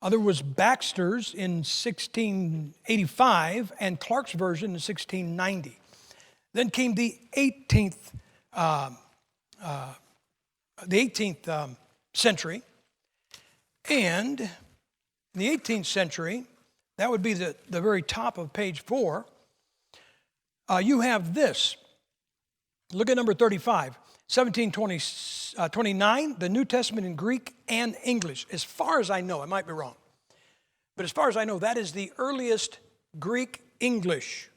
There was Baxter's in 1685 and Clark's version in 1690. Then came the 18th century. And in the 18th century, that would be the very top of page 4, you have this. Look at number 35. 1729, the New Testament in Greek and English. As far as I know, I might be wrong, but as far as I know, that is the earliest Greek-English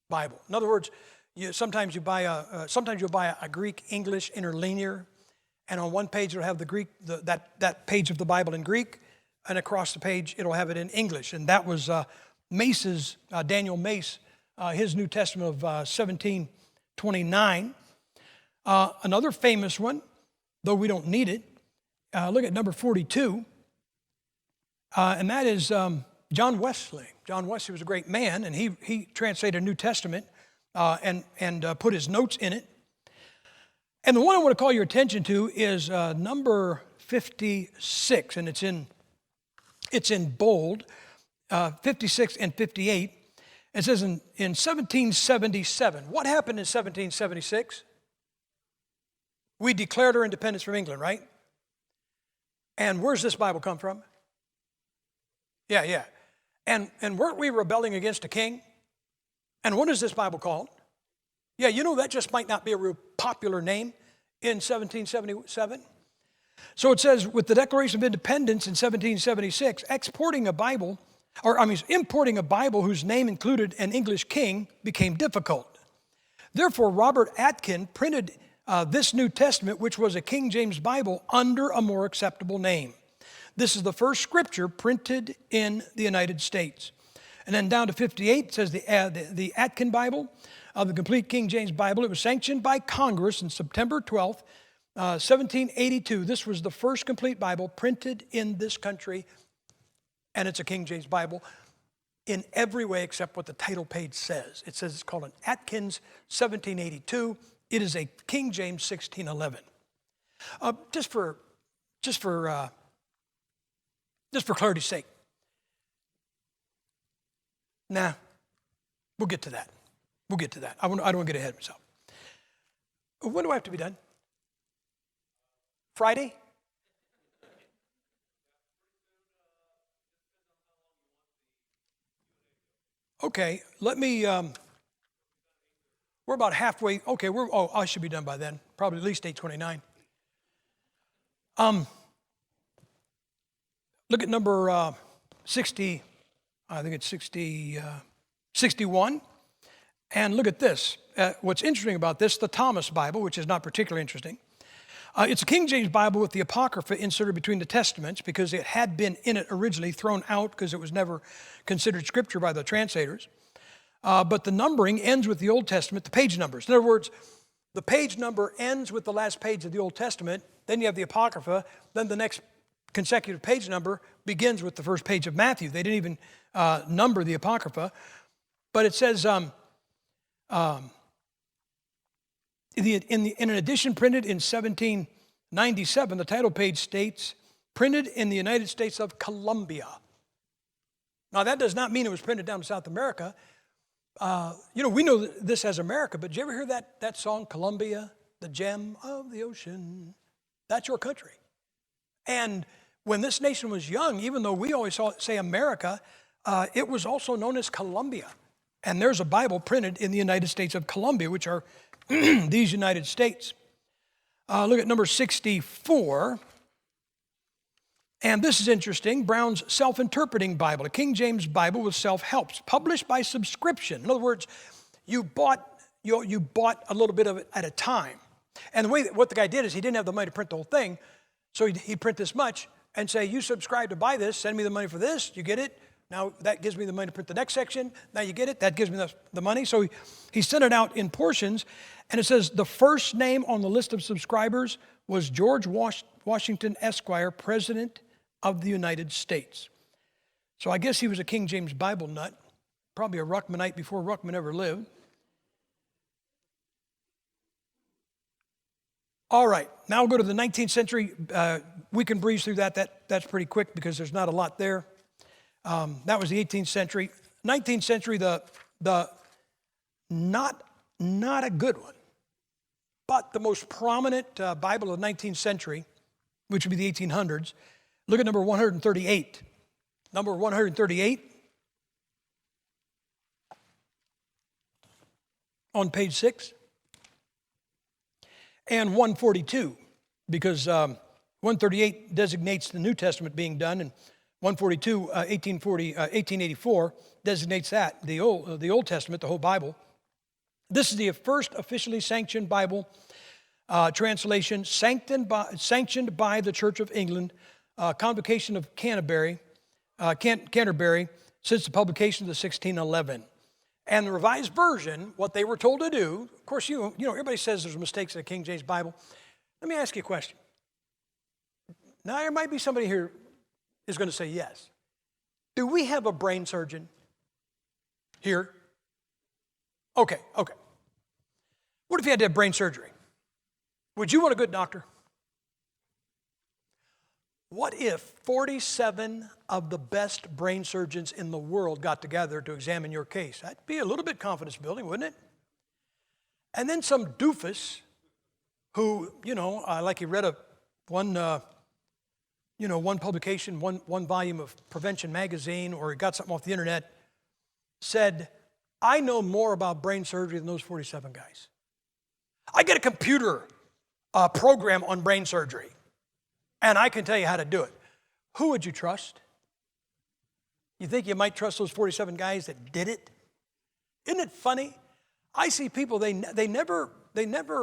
Bible. In other words, sometimes you'll buy a Greek-English interlinear, and on one page it'll have the Greek, that page of the Bible in Greek, and across the page it'll have it in English. And that was Mace's, Daniel Mace, his New Testament of 1729. Another famous one, though we don't need it, look at number 42, and that is John Wesley. John Wesley was a great man, and he translated a New Testament and put his notes in it. And the one I want to call your attention to is number 56, and it's in bold, 56 and 58. It says in 1777. What happened in 1776? We declared our independence from England, right? And where's this Bible come from? Yeah. And weren't we rebelling against a king? And what is this Bible called? Yeah, that just might not be a real popular name in 1777. So it says, with the Declaration of Independence in 1776, importing a Bible whose name included an English king became difficult. Therefore, Robert Atkin printed this New Testament, which was a King James Bible, under a more acceptable name. This is the first scripture printed in the United States. And then down to 58, it says the Atkin Bible, the complete King James Bible. It was sanctioned by Congress on September 12th, 1782. This was the first complete Bible printed in this country, and it's a King James Bible in every way except what the title page says. It says it's called an Atkins 1782. It is a King James 1611. Just for clarity's sake. Nah, we'll get to that. I don't want to get ahead of myself. When do I have to be done? Friday? Okay, let me, we're about halfway. Okay, I should be done by then. Probably at least 8:29. Look at number 60, I think it's 61. And look at this. What's interesting about this, the Thomas Bible, which is not particularly interesting. It's a King James Bible with the Apocrypha inserted between the Testaments because it had been in it originally, thrown out because it was never considered Scripture by the translators. But the numbering ends with the Old Testament, the page numbers. In other words, the page number ends with the last page of the Old Testament. Then you have the Apocrypha. Then the next consecutive page number begins with the first page of Matthew. They didn't even number the Apocrypha. But it says, in an edition printed in 1797, the title page states, printed in the United States of Colombia. Now, that does not mean it was printed down in South America. We know this as America, but did you ever hear that song, Colombia, the gem of the ocean? That's your country. And when this nation was young, even though we always say America, it was also known as Colombia. And there's a Bible printed in the United States of Colombia, which are these United States. Look at number 64. And this is interesting. Brown's self-interpreting Bible, a King James Bible with self-helps, published by subscription. In other words, you bought a little bit of it at a time. And what the guy did is he didn't have the money to print the whole thing, so he'd print this much and say, you subscribe to buy this, send me the money for this, you get it. Now that gives me the money to print the next section. Now you get it, that gives me the money. So he sent it out in portions, and it says the first name on the list of subscribers was George Washington Esquire, President of the United States. So I guess he was a King James Bible nut, probably a Ruckmanite before Ruckman ever lived. All right, now we'll go to the 19th century. We can breeze through that. That's pretty quick because there's not a lot there. That was the 18th century. 19th century, the not a good one, but the most prominent Bible of the 19th century, which would be the 1800s. Look at number 138. Number 138 on page 6. And 142, because 138 designates the New Testament being done, and 142, 1884, designates that, the Old Testament, the whole Bible. This is the first officially sanctioned Bible translation sanctioned by the Church of England, Convocation of Canterbury, since the publication of the 1611. And the Revised Version, what they were told to do, of course, everybody says there's mistakes in the King James Bible. Let me ask you a question. Now, there might be somebody here is going to say yes. Do we have a brain surgeon here? Okay. What if you had to have brain surgery? Would you want a good doctor? What if 47 of the best brain surgeons in the world got together to examine your case? That'd be a little bit confidence building, wouldn't it? And then some doofus who, like he read one publication, one volume of Prevention magazine, or he got something off the internet, said, I know more about brain surgery than those 47 guys. I get a computer program on brain surgery, and I can tell you how to do it. Who would you trust? You think you might trust those 47 guys that did it? Isn't it funny? I see people, they never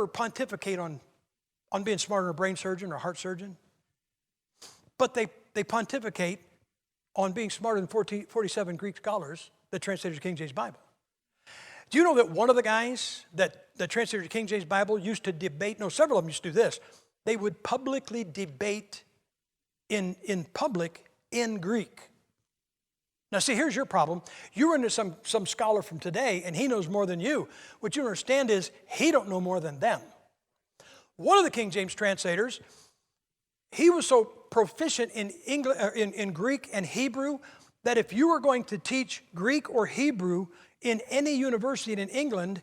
pontificate on being smarter than a brain surgeon or a heart surgeon, but they pontificate on being smarter than 47 Greek scholars that translated the King James Bible. Do you know that one of the guys that translated the King James Bible used to debate, several of them used to do this, they would publicly debate in public in Greek. Now see, here's your problem. You run into some scholar from today and he knows more than you. What you understand is he don't know more than them. One of the King James translators, he was so proficient in Greek and Hebrew that if you were going to teach Greek or Hebrew in any university in England,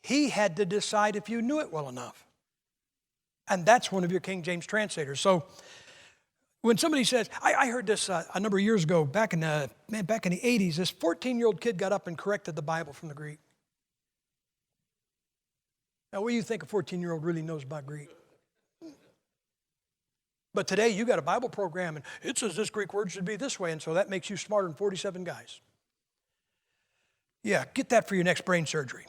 he had to decide if you knew it well enough. And that's one of your King James translators. So when somebody says, I heard this a number of years ago, back in the 80s, this 14-year-old kid got up and corrected the Bible from the Greek. Now, what do you think a 14-year-old really knows about Greek? But today, you got a Bible program, and it says this Greek word should be this way, and so that makes you smarter than 47 guys. Yeah, get that for your next brain surgery.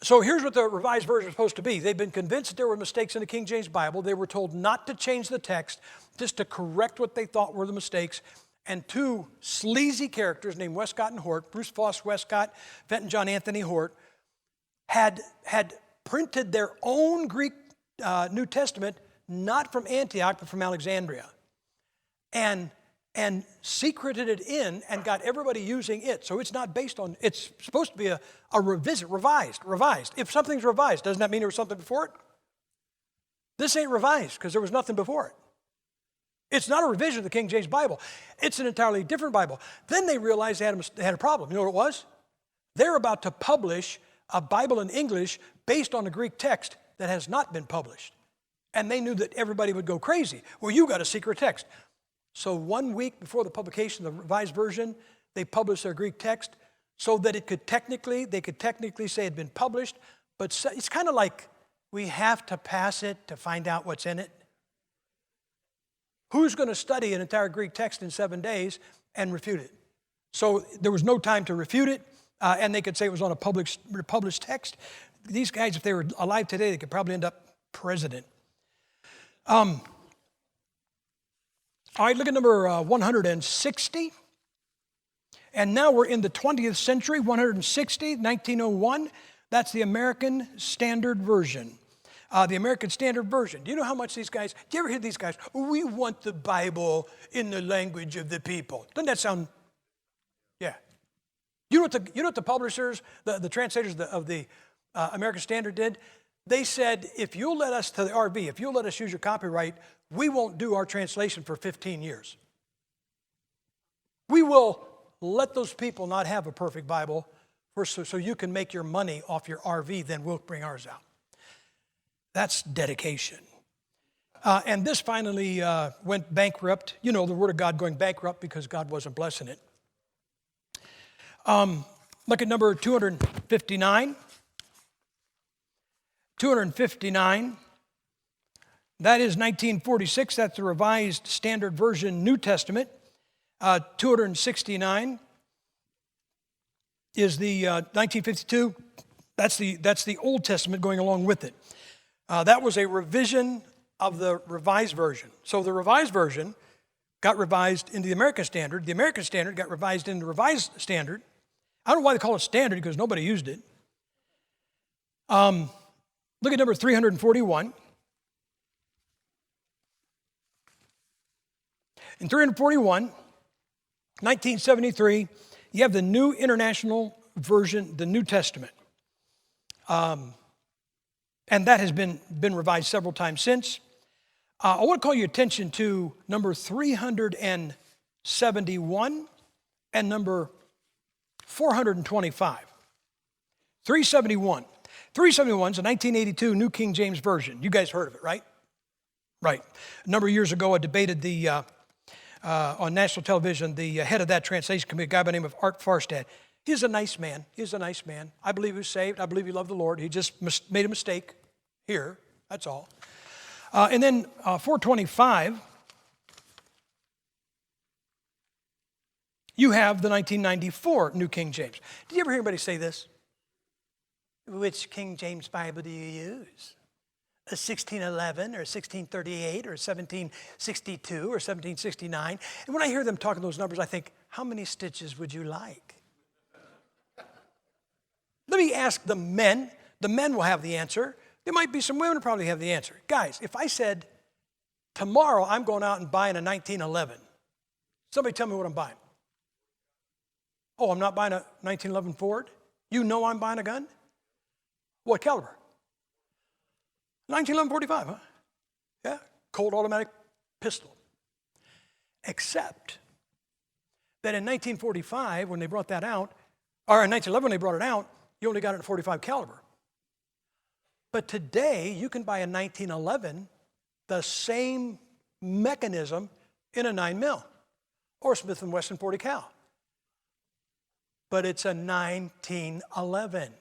So here's what the Revised Version is supposed to be. They've been convinced that there were mistakes in the King James Bible. They were told not to change the text, just to correct what they thought were the mistakes. And two sleazy characters named Westcott and Hort, Bruce Foss Westcott, Fenton John Anthony Hort, had printed their own Greek New Testament, not from Antioch, but from Alexandria. And and secreted it in and got everybody using it. So it's not based on, it's supposed to be a revised. If something's revised, doesn't that mean there was something before it? This ain't revised because there was nothing before it. It's not a revision of the King James Bible. It's an entirely different Bible. Then they realized they had a problem. You know what it was? They're about to publish a Bible in English based on a Greek text that has not been published. And they knew that everybody would go crazy. Well, you got a secret text. So 1 week before the publication of the Revised Version, they published their Greek text so that they could technically say it had been published, but it's kind of like we have to pass it to find out what's in it. Who's going to study an entire Greek text in 7 days and refute it? So there was no time to refute it, and they could say it was on a published text. These guys, if they were alive today, they could probably end up president. All right, look at number 160. And now we're in the 20th century, 160, 1901. That's the American Standard Version. The American Standard Version. Do you know how much these guys, do you ever hear these guys, we want the Bible in the language of the people? Doesn't that sound, yeah. You know what the publishers, the translators of the American Standard did? They said, if you'll let us, to the RV, if you'll let us use your copyright, we won't do our translation for 15 years. We will let those people not have a perfect Bible so you can make your money off your RV, then we'll bring ours out. That's dedication. And this finally went bankrupt. You know, the Word of God going bankrupt because God wasn't blessing it. Look at number 259. 259. That is 1946. That's the Revised Standard Version New Testament. 269 is the 1952. That's the Old Testament going along with it. That was a revision of the Revised Version. So the Revised Version got revised into the American Standard. The American Standard got revised into the Revised Standard. I don't know why they call it Standard because nobody used it. Look at number 341. In 341, 1973, you have the New International Version, the New Testament. And that has been revised several times since. I want to call your attention to number 371 and number 425. 371. 371 is a 1982 New King James Version. You guys heard of it, right? Right. A number of years ago, I debated on national television, the head of that translation committee, a guy by the name of Art Farstad. He's a nice man. I believe he's saved. I believe he loved the Lord. He just made a mistake here. That's all. And then 425, you have the 1994 New King James. Did you ever hear anybody say this? Which King James Bible do you use? A 1611 or 1638 or 1762 or 1769? And when I hear them talking those numbers, I think, how many stitches would you like? Let me ask the men. The men will have the answer. There might be some women who probably have the answer. Guys, if I said, tomorrow I'm going out and buying a 1911, somebody tell me what I'm buying. Oh, I'm not buying a 1911 Ford? You know I'm buying a gun? What caliber? 1911 45, huh? Yeah, Colt automatic pistol. Except that in 1945, when they brought that out, or in 1911 when they brought it out, you only got it in 45 caliber. But today, you can buy a 1911, the same mechanism in a 9mm, or Smith & Wesson 40 cal. But it's a 1911.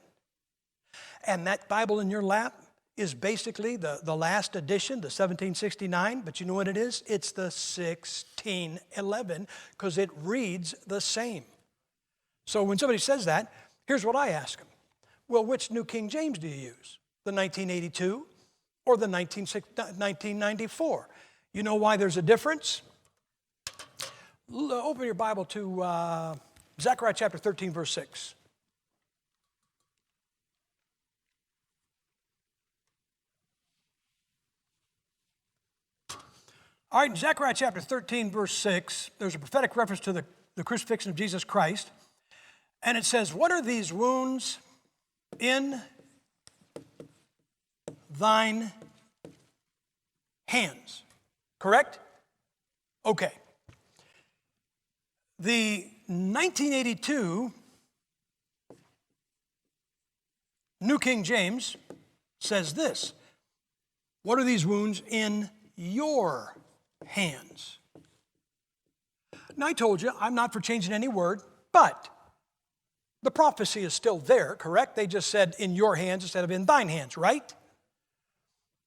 And that Bible in your lap is basically the last edition, the 1769, but you know what it is? It's the 1611 because it reads the same. So when somebody says that, here's what I ask them. Well, which New King James do you use? The 1982 or the 1994? You know why there's a difference? Open your Bible to Zechariah chapter 13, verse 6. All right, in Zechariah chapter 13, verse 6, there's a prophetic reference to the crucifixion of Jesus Christ. And it says, what are these wounds in thine hands? Correct? Okay. The 1982 New King James says this, what are these wounds in your hands? Now, I told you, I'm not for changing any word, but the prophecy is still there, correct? They just said in your hands instead of in thine hands, right?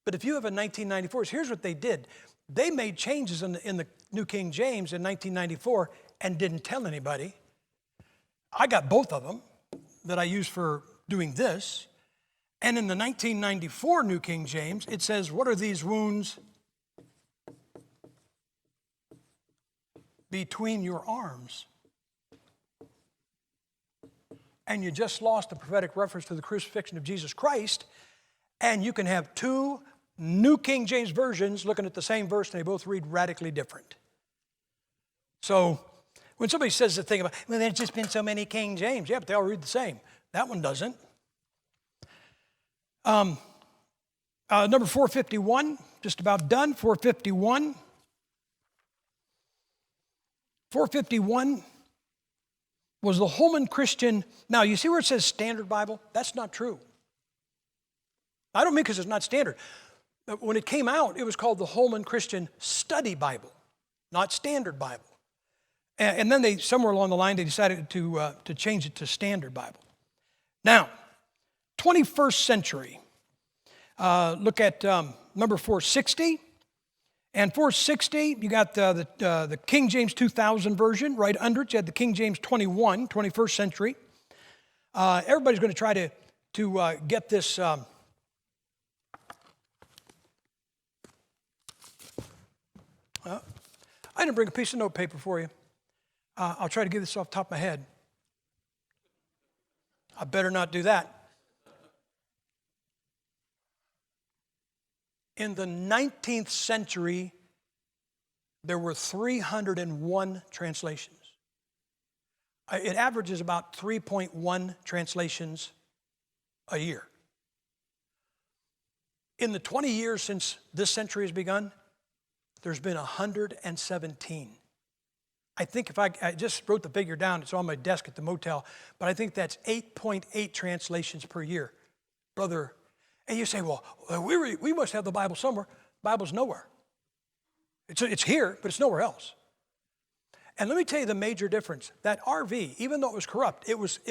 But if you have a 1994, here's what they did. They made changes in the New King James in 1994 and didn't tell anybody. I got both of them that I use for doing this. And in the 1994 New King James, it says, what are these wounds between your arms? And you just lost a prophetic reference to the crucifixion of Jesus Christ, and you can have two New King James versions looking at the same verse, and they both read radically different. So when somebody says the thing about, well, there's just been so many King James, yeah, but they all read the same. That one doesn't. Number 451, just about done, 451. 451 was the Holman Christian. Now, you see where it says Standard Bible? That's not true. I don't mean because it's not standard. When it came out, it was called the Holman Christian Study Bible, not Standard Bible. And then they, somewhere along the line, they decided to change it to Standard Bible. Now, 21st century, look at number 460. And 460, you got the King James 2000 version. Right under it, you had the King James 21, 21st century. Everybody's going to try to get this. I didn't bring a piece of notepaper for you. I'll try to get this off the top of my head. I better not do that. In the 19th century, there were 301 translations. It averages about 3.1 translations a year. In the 20 years since this century has begun, there's been 117. I think if I just wrote the figure down, it's on my desk at the motel, but I think that's 8.8 translations per year. Brother, and you say, well, we must have the Bible somewhere. The Bible's nowhere. It's here, but it's nowhere else. And let me tell you the major difference. That RV, even though it was corrupt, it was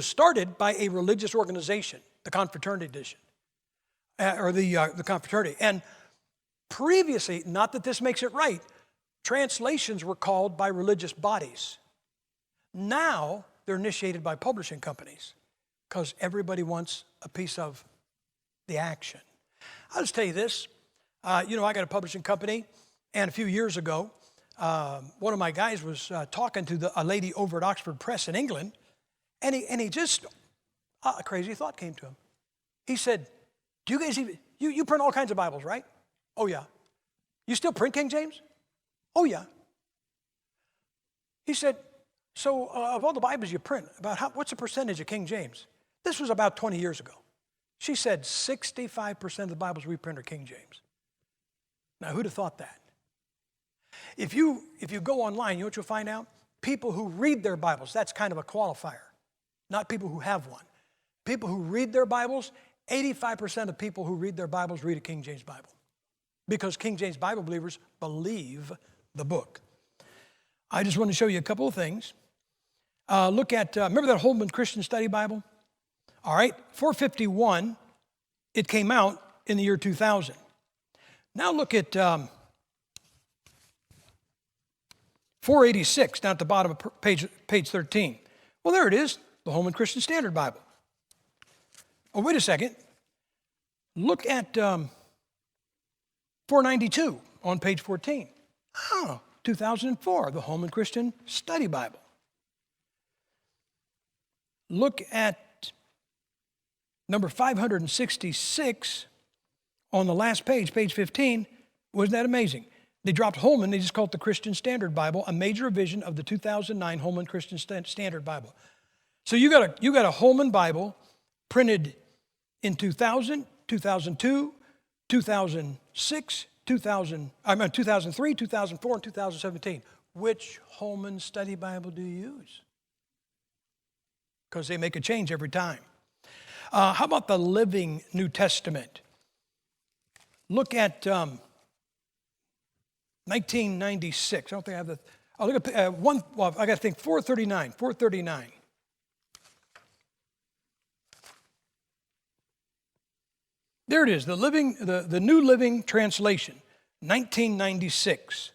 started by a religious organization, the Confraternity Edition, or the Confraternity. And previously, not that this makes it right, translations were called by religious bodies. Now they're initiated by publishing companies, because everybody wants a piece of the action. I'll just tell you this. I got a publishing company, and a few years ago, one of my guys was talking to a lady over at Oxford Press in England, and he just, a crazy thought came to him. He said, do you guys even, you print all kinds of Bibles, right? Oh, yeah. You still print King James? Oh, yeah. He said, so of all the Bibles you print, what's the percentage of King James? This was about 20 years ago. She said 65% of the Bibles we print are King James. Now, who'd have thought that? If you go online, you know what you'll find out? People who read their Bibles, that's kind of a qualifier, not people who have one. People who read their Bibles, 85% of people who read their Bibles read a King James Bible, because King James Bible believers believe the book. I just want to show you a couple of things. Look at, remember that Holman Christian Study Bible? All right, 451, it came out in the year 2000. Now look at 486 down at the bottom of page 13. Well, there it is, the Holman Christian Standard Bible. Oh, wait a second. Look at 492 on page 14. Oh, 2004, the Holman Christian Study Bible. Look at number 566 on the last page, page 15. Wasn't that amazing? They dropped Holman. They just called it the Christian Standard Bible, a major revision of the 2009 Holman Christian Standard Bible. So you got a Holman Bible printed in 2000, 2002, 2006, 2003, 2004, and 2017. Which Holman Study Bible do you use? Because they make a change every time. How about the Living New Testament? Look at 1996. I don't think I have the. I'll look at I got to think 439. 439. There it is, the New Living Translation, 1996.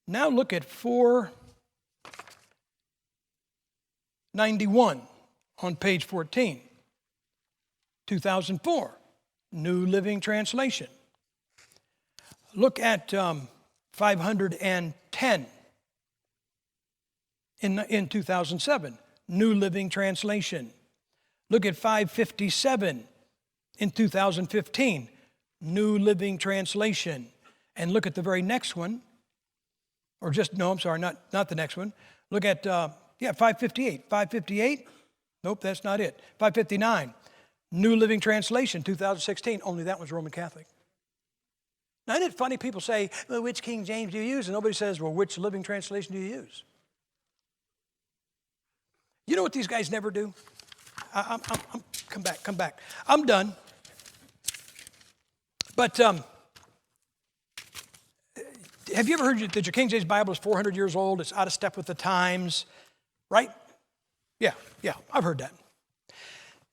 Now look at 491 on page 14, 2004, New Living Translation. Look at 510 in 2007, New Living Translation. Look at 557 in 2015, New Living Translation. And look at the very next one, or just, no, I'm sorry, not the next one. Look at, 558. 558, nope, that's not it. 559, New Living Translation, 2016, only that one's Roman Catholic. Now, isn't it funny people say, well, which King James do you use? And nobody says, well, which Living Translation do you use? You know what these guys never do? Come back. I'm done. But have you ever heard that your King James Bible is 400 years old? It's out of step with the times, right? Yeah, I've heard that.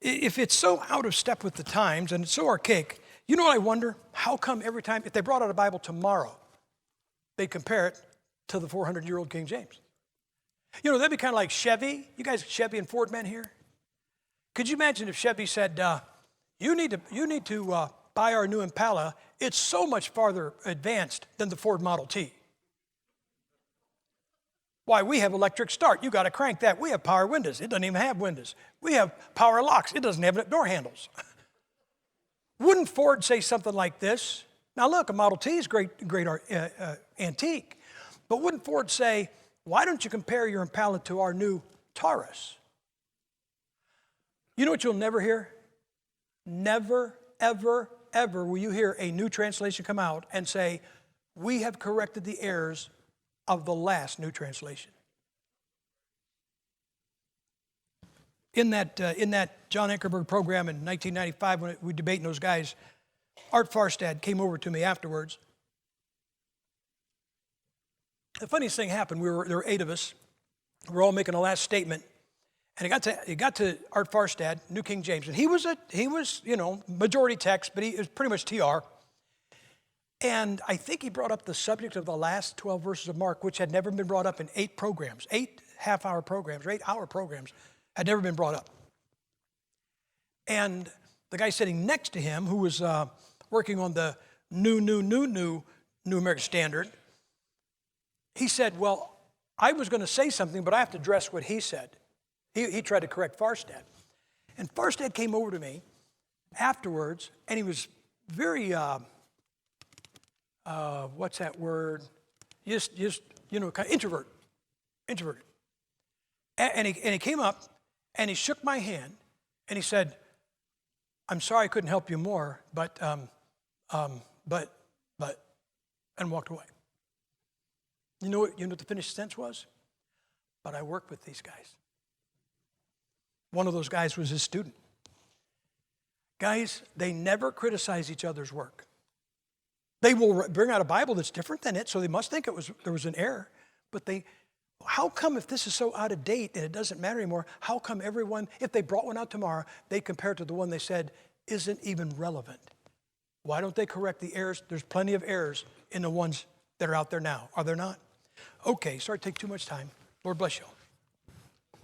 If it's so out of step with the times and it's so archaic, you know what I wonder? How come every time, if they brought out a Bible tomorrow, they'd compare it to the 400-year-old King James? You know, that'd be kind of like Chevy. You guys Chevy and Ford men here? Could you imagine if Chevy said, you need to buy our new Impala. It's so much farther advanced than the Ford Model T. Why, we have electric start. You got to crank that. We have power windows. It doesn't even have windows. We have power locks. It doesn't have door handles. Wouldn't Ford say something like this? Now look, a Model T is great antique. But wouldn't Ford say, why don't you compare your Impala to our new Taurus? You know what you'll never hear? Never, ever, ever will you hear a new translation come out and say, we have corrected the errors of the last new translation. In that John Ankerberg program in 1995, when we were debating those guys, Art Farstad came over to me afterwards. The funniest thing happened. There were 8 of us. We were all making a last statement. And it got to Art Farstad, New King James, and he was majority text, but he was pretty much TR. And I think he brought up the subject of the last 12 verses of Mark, which had never been brought up in 8 programs, 8 half-hour programs, or 8-hour programs, had never been brought up. And the guy sitting next to him, who was working on the New American Standard, he said, well, I was going to say something, but I have to address what he said. He tried to correct Farstad. And Farstad came over to me afterwards, and he was very, what's that word? Just kind of introverted. And he came up, and he shook my hand, and he said, I'm sorry I couldn't help you more, but, and walked away. You know what the finished sentence was? But I work with these guys. One of those guys was his student. Guys, they never criticize each other's work. They will bring out a Bible that's different than it, so they must think there was an error. But how come if this is so out of date and it doesn't matter anymore, how come everyone, if they brought one out tomorrow, they compare it to the one they said isn't even relevant? Why don't they correct the errors? There's plenty of errors in the ones that are out there now, are there not? Okay, sorry to take too much time. Lord bless you all.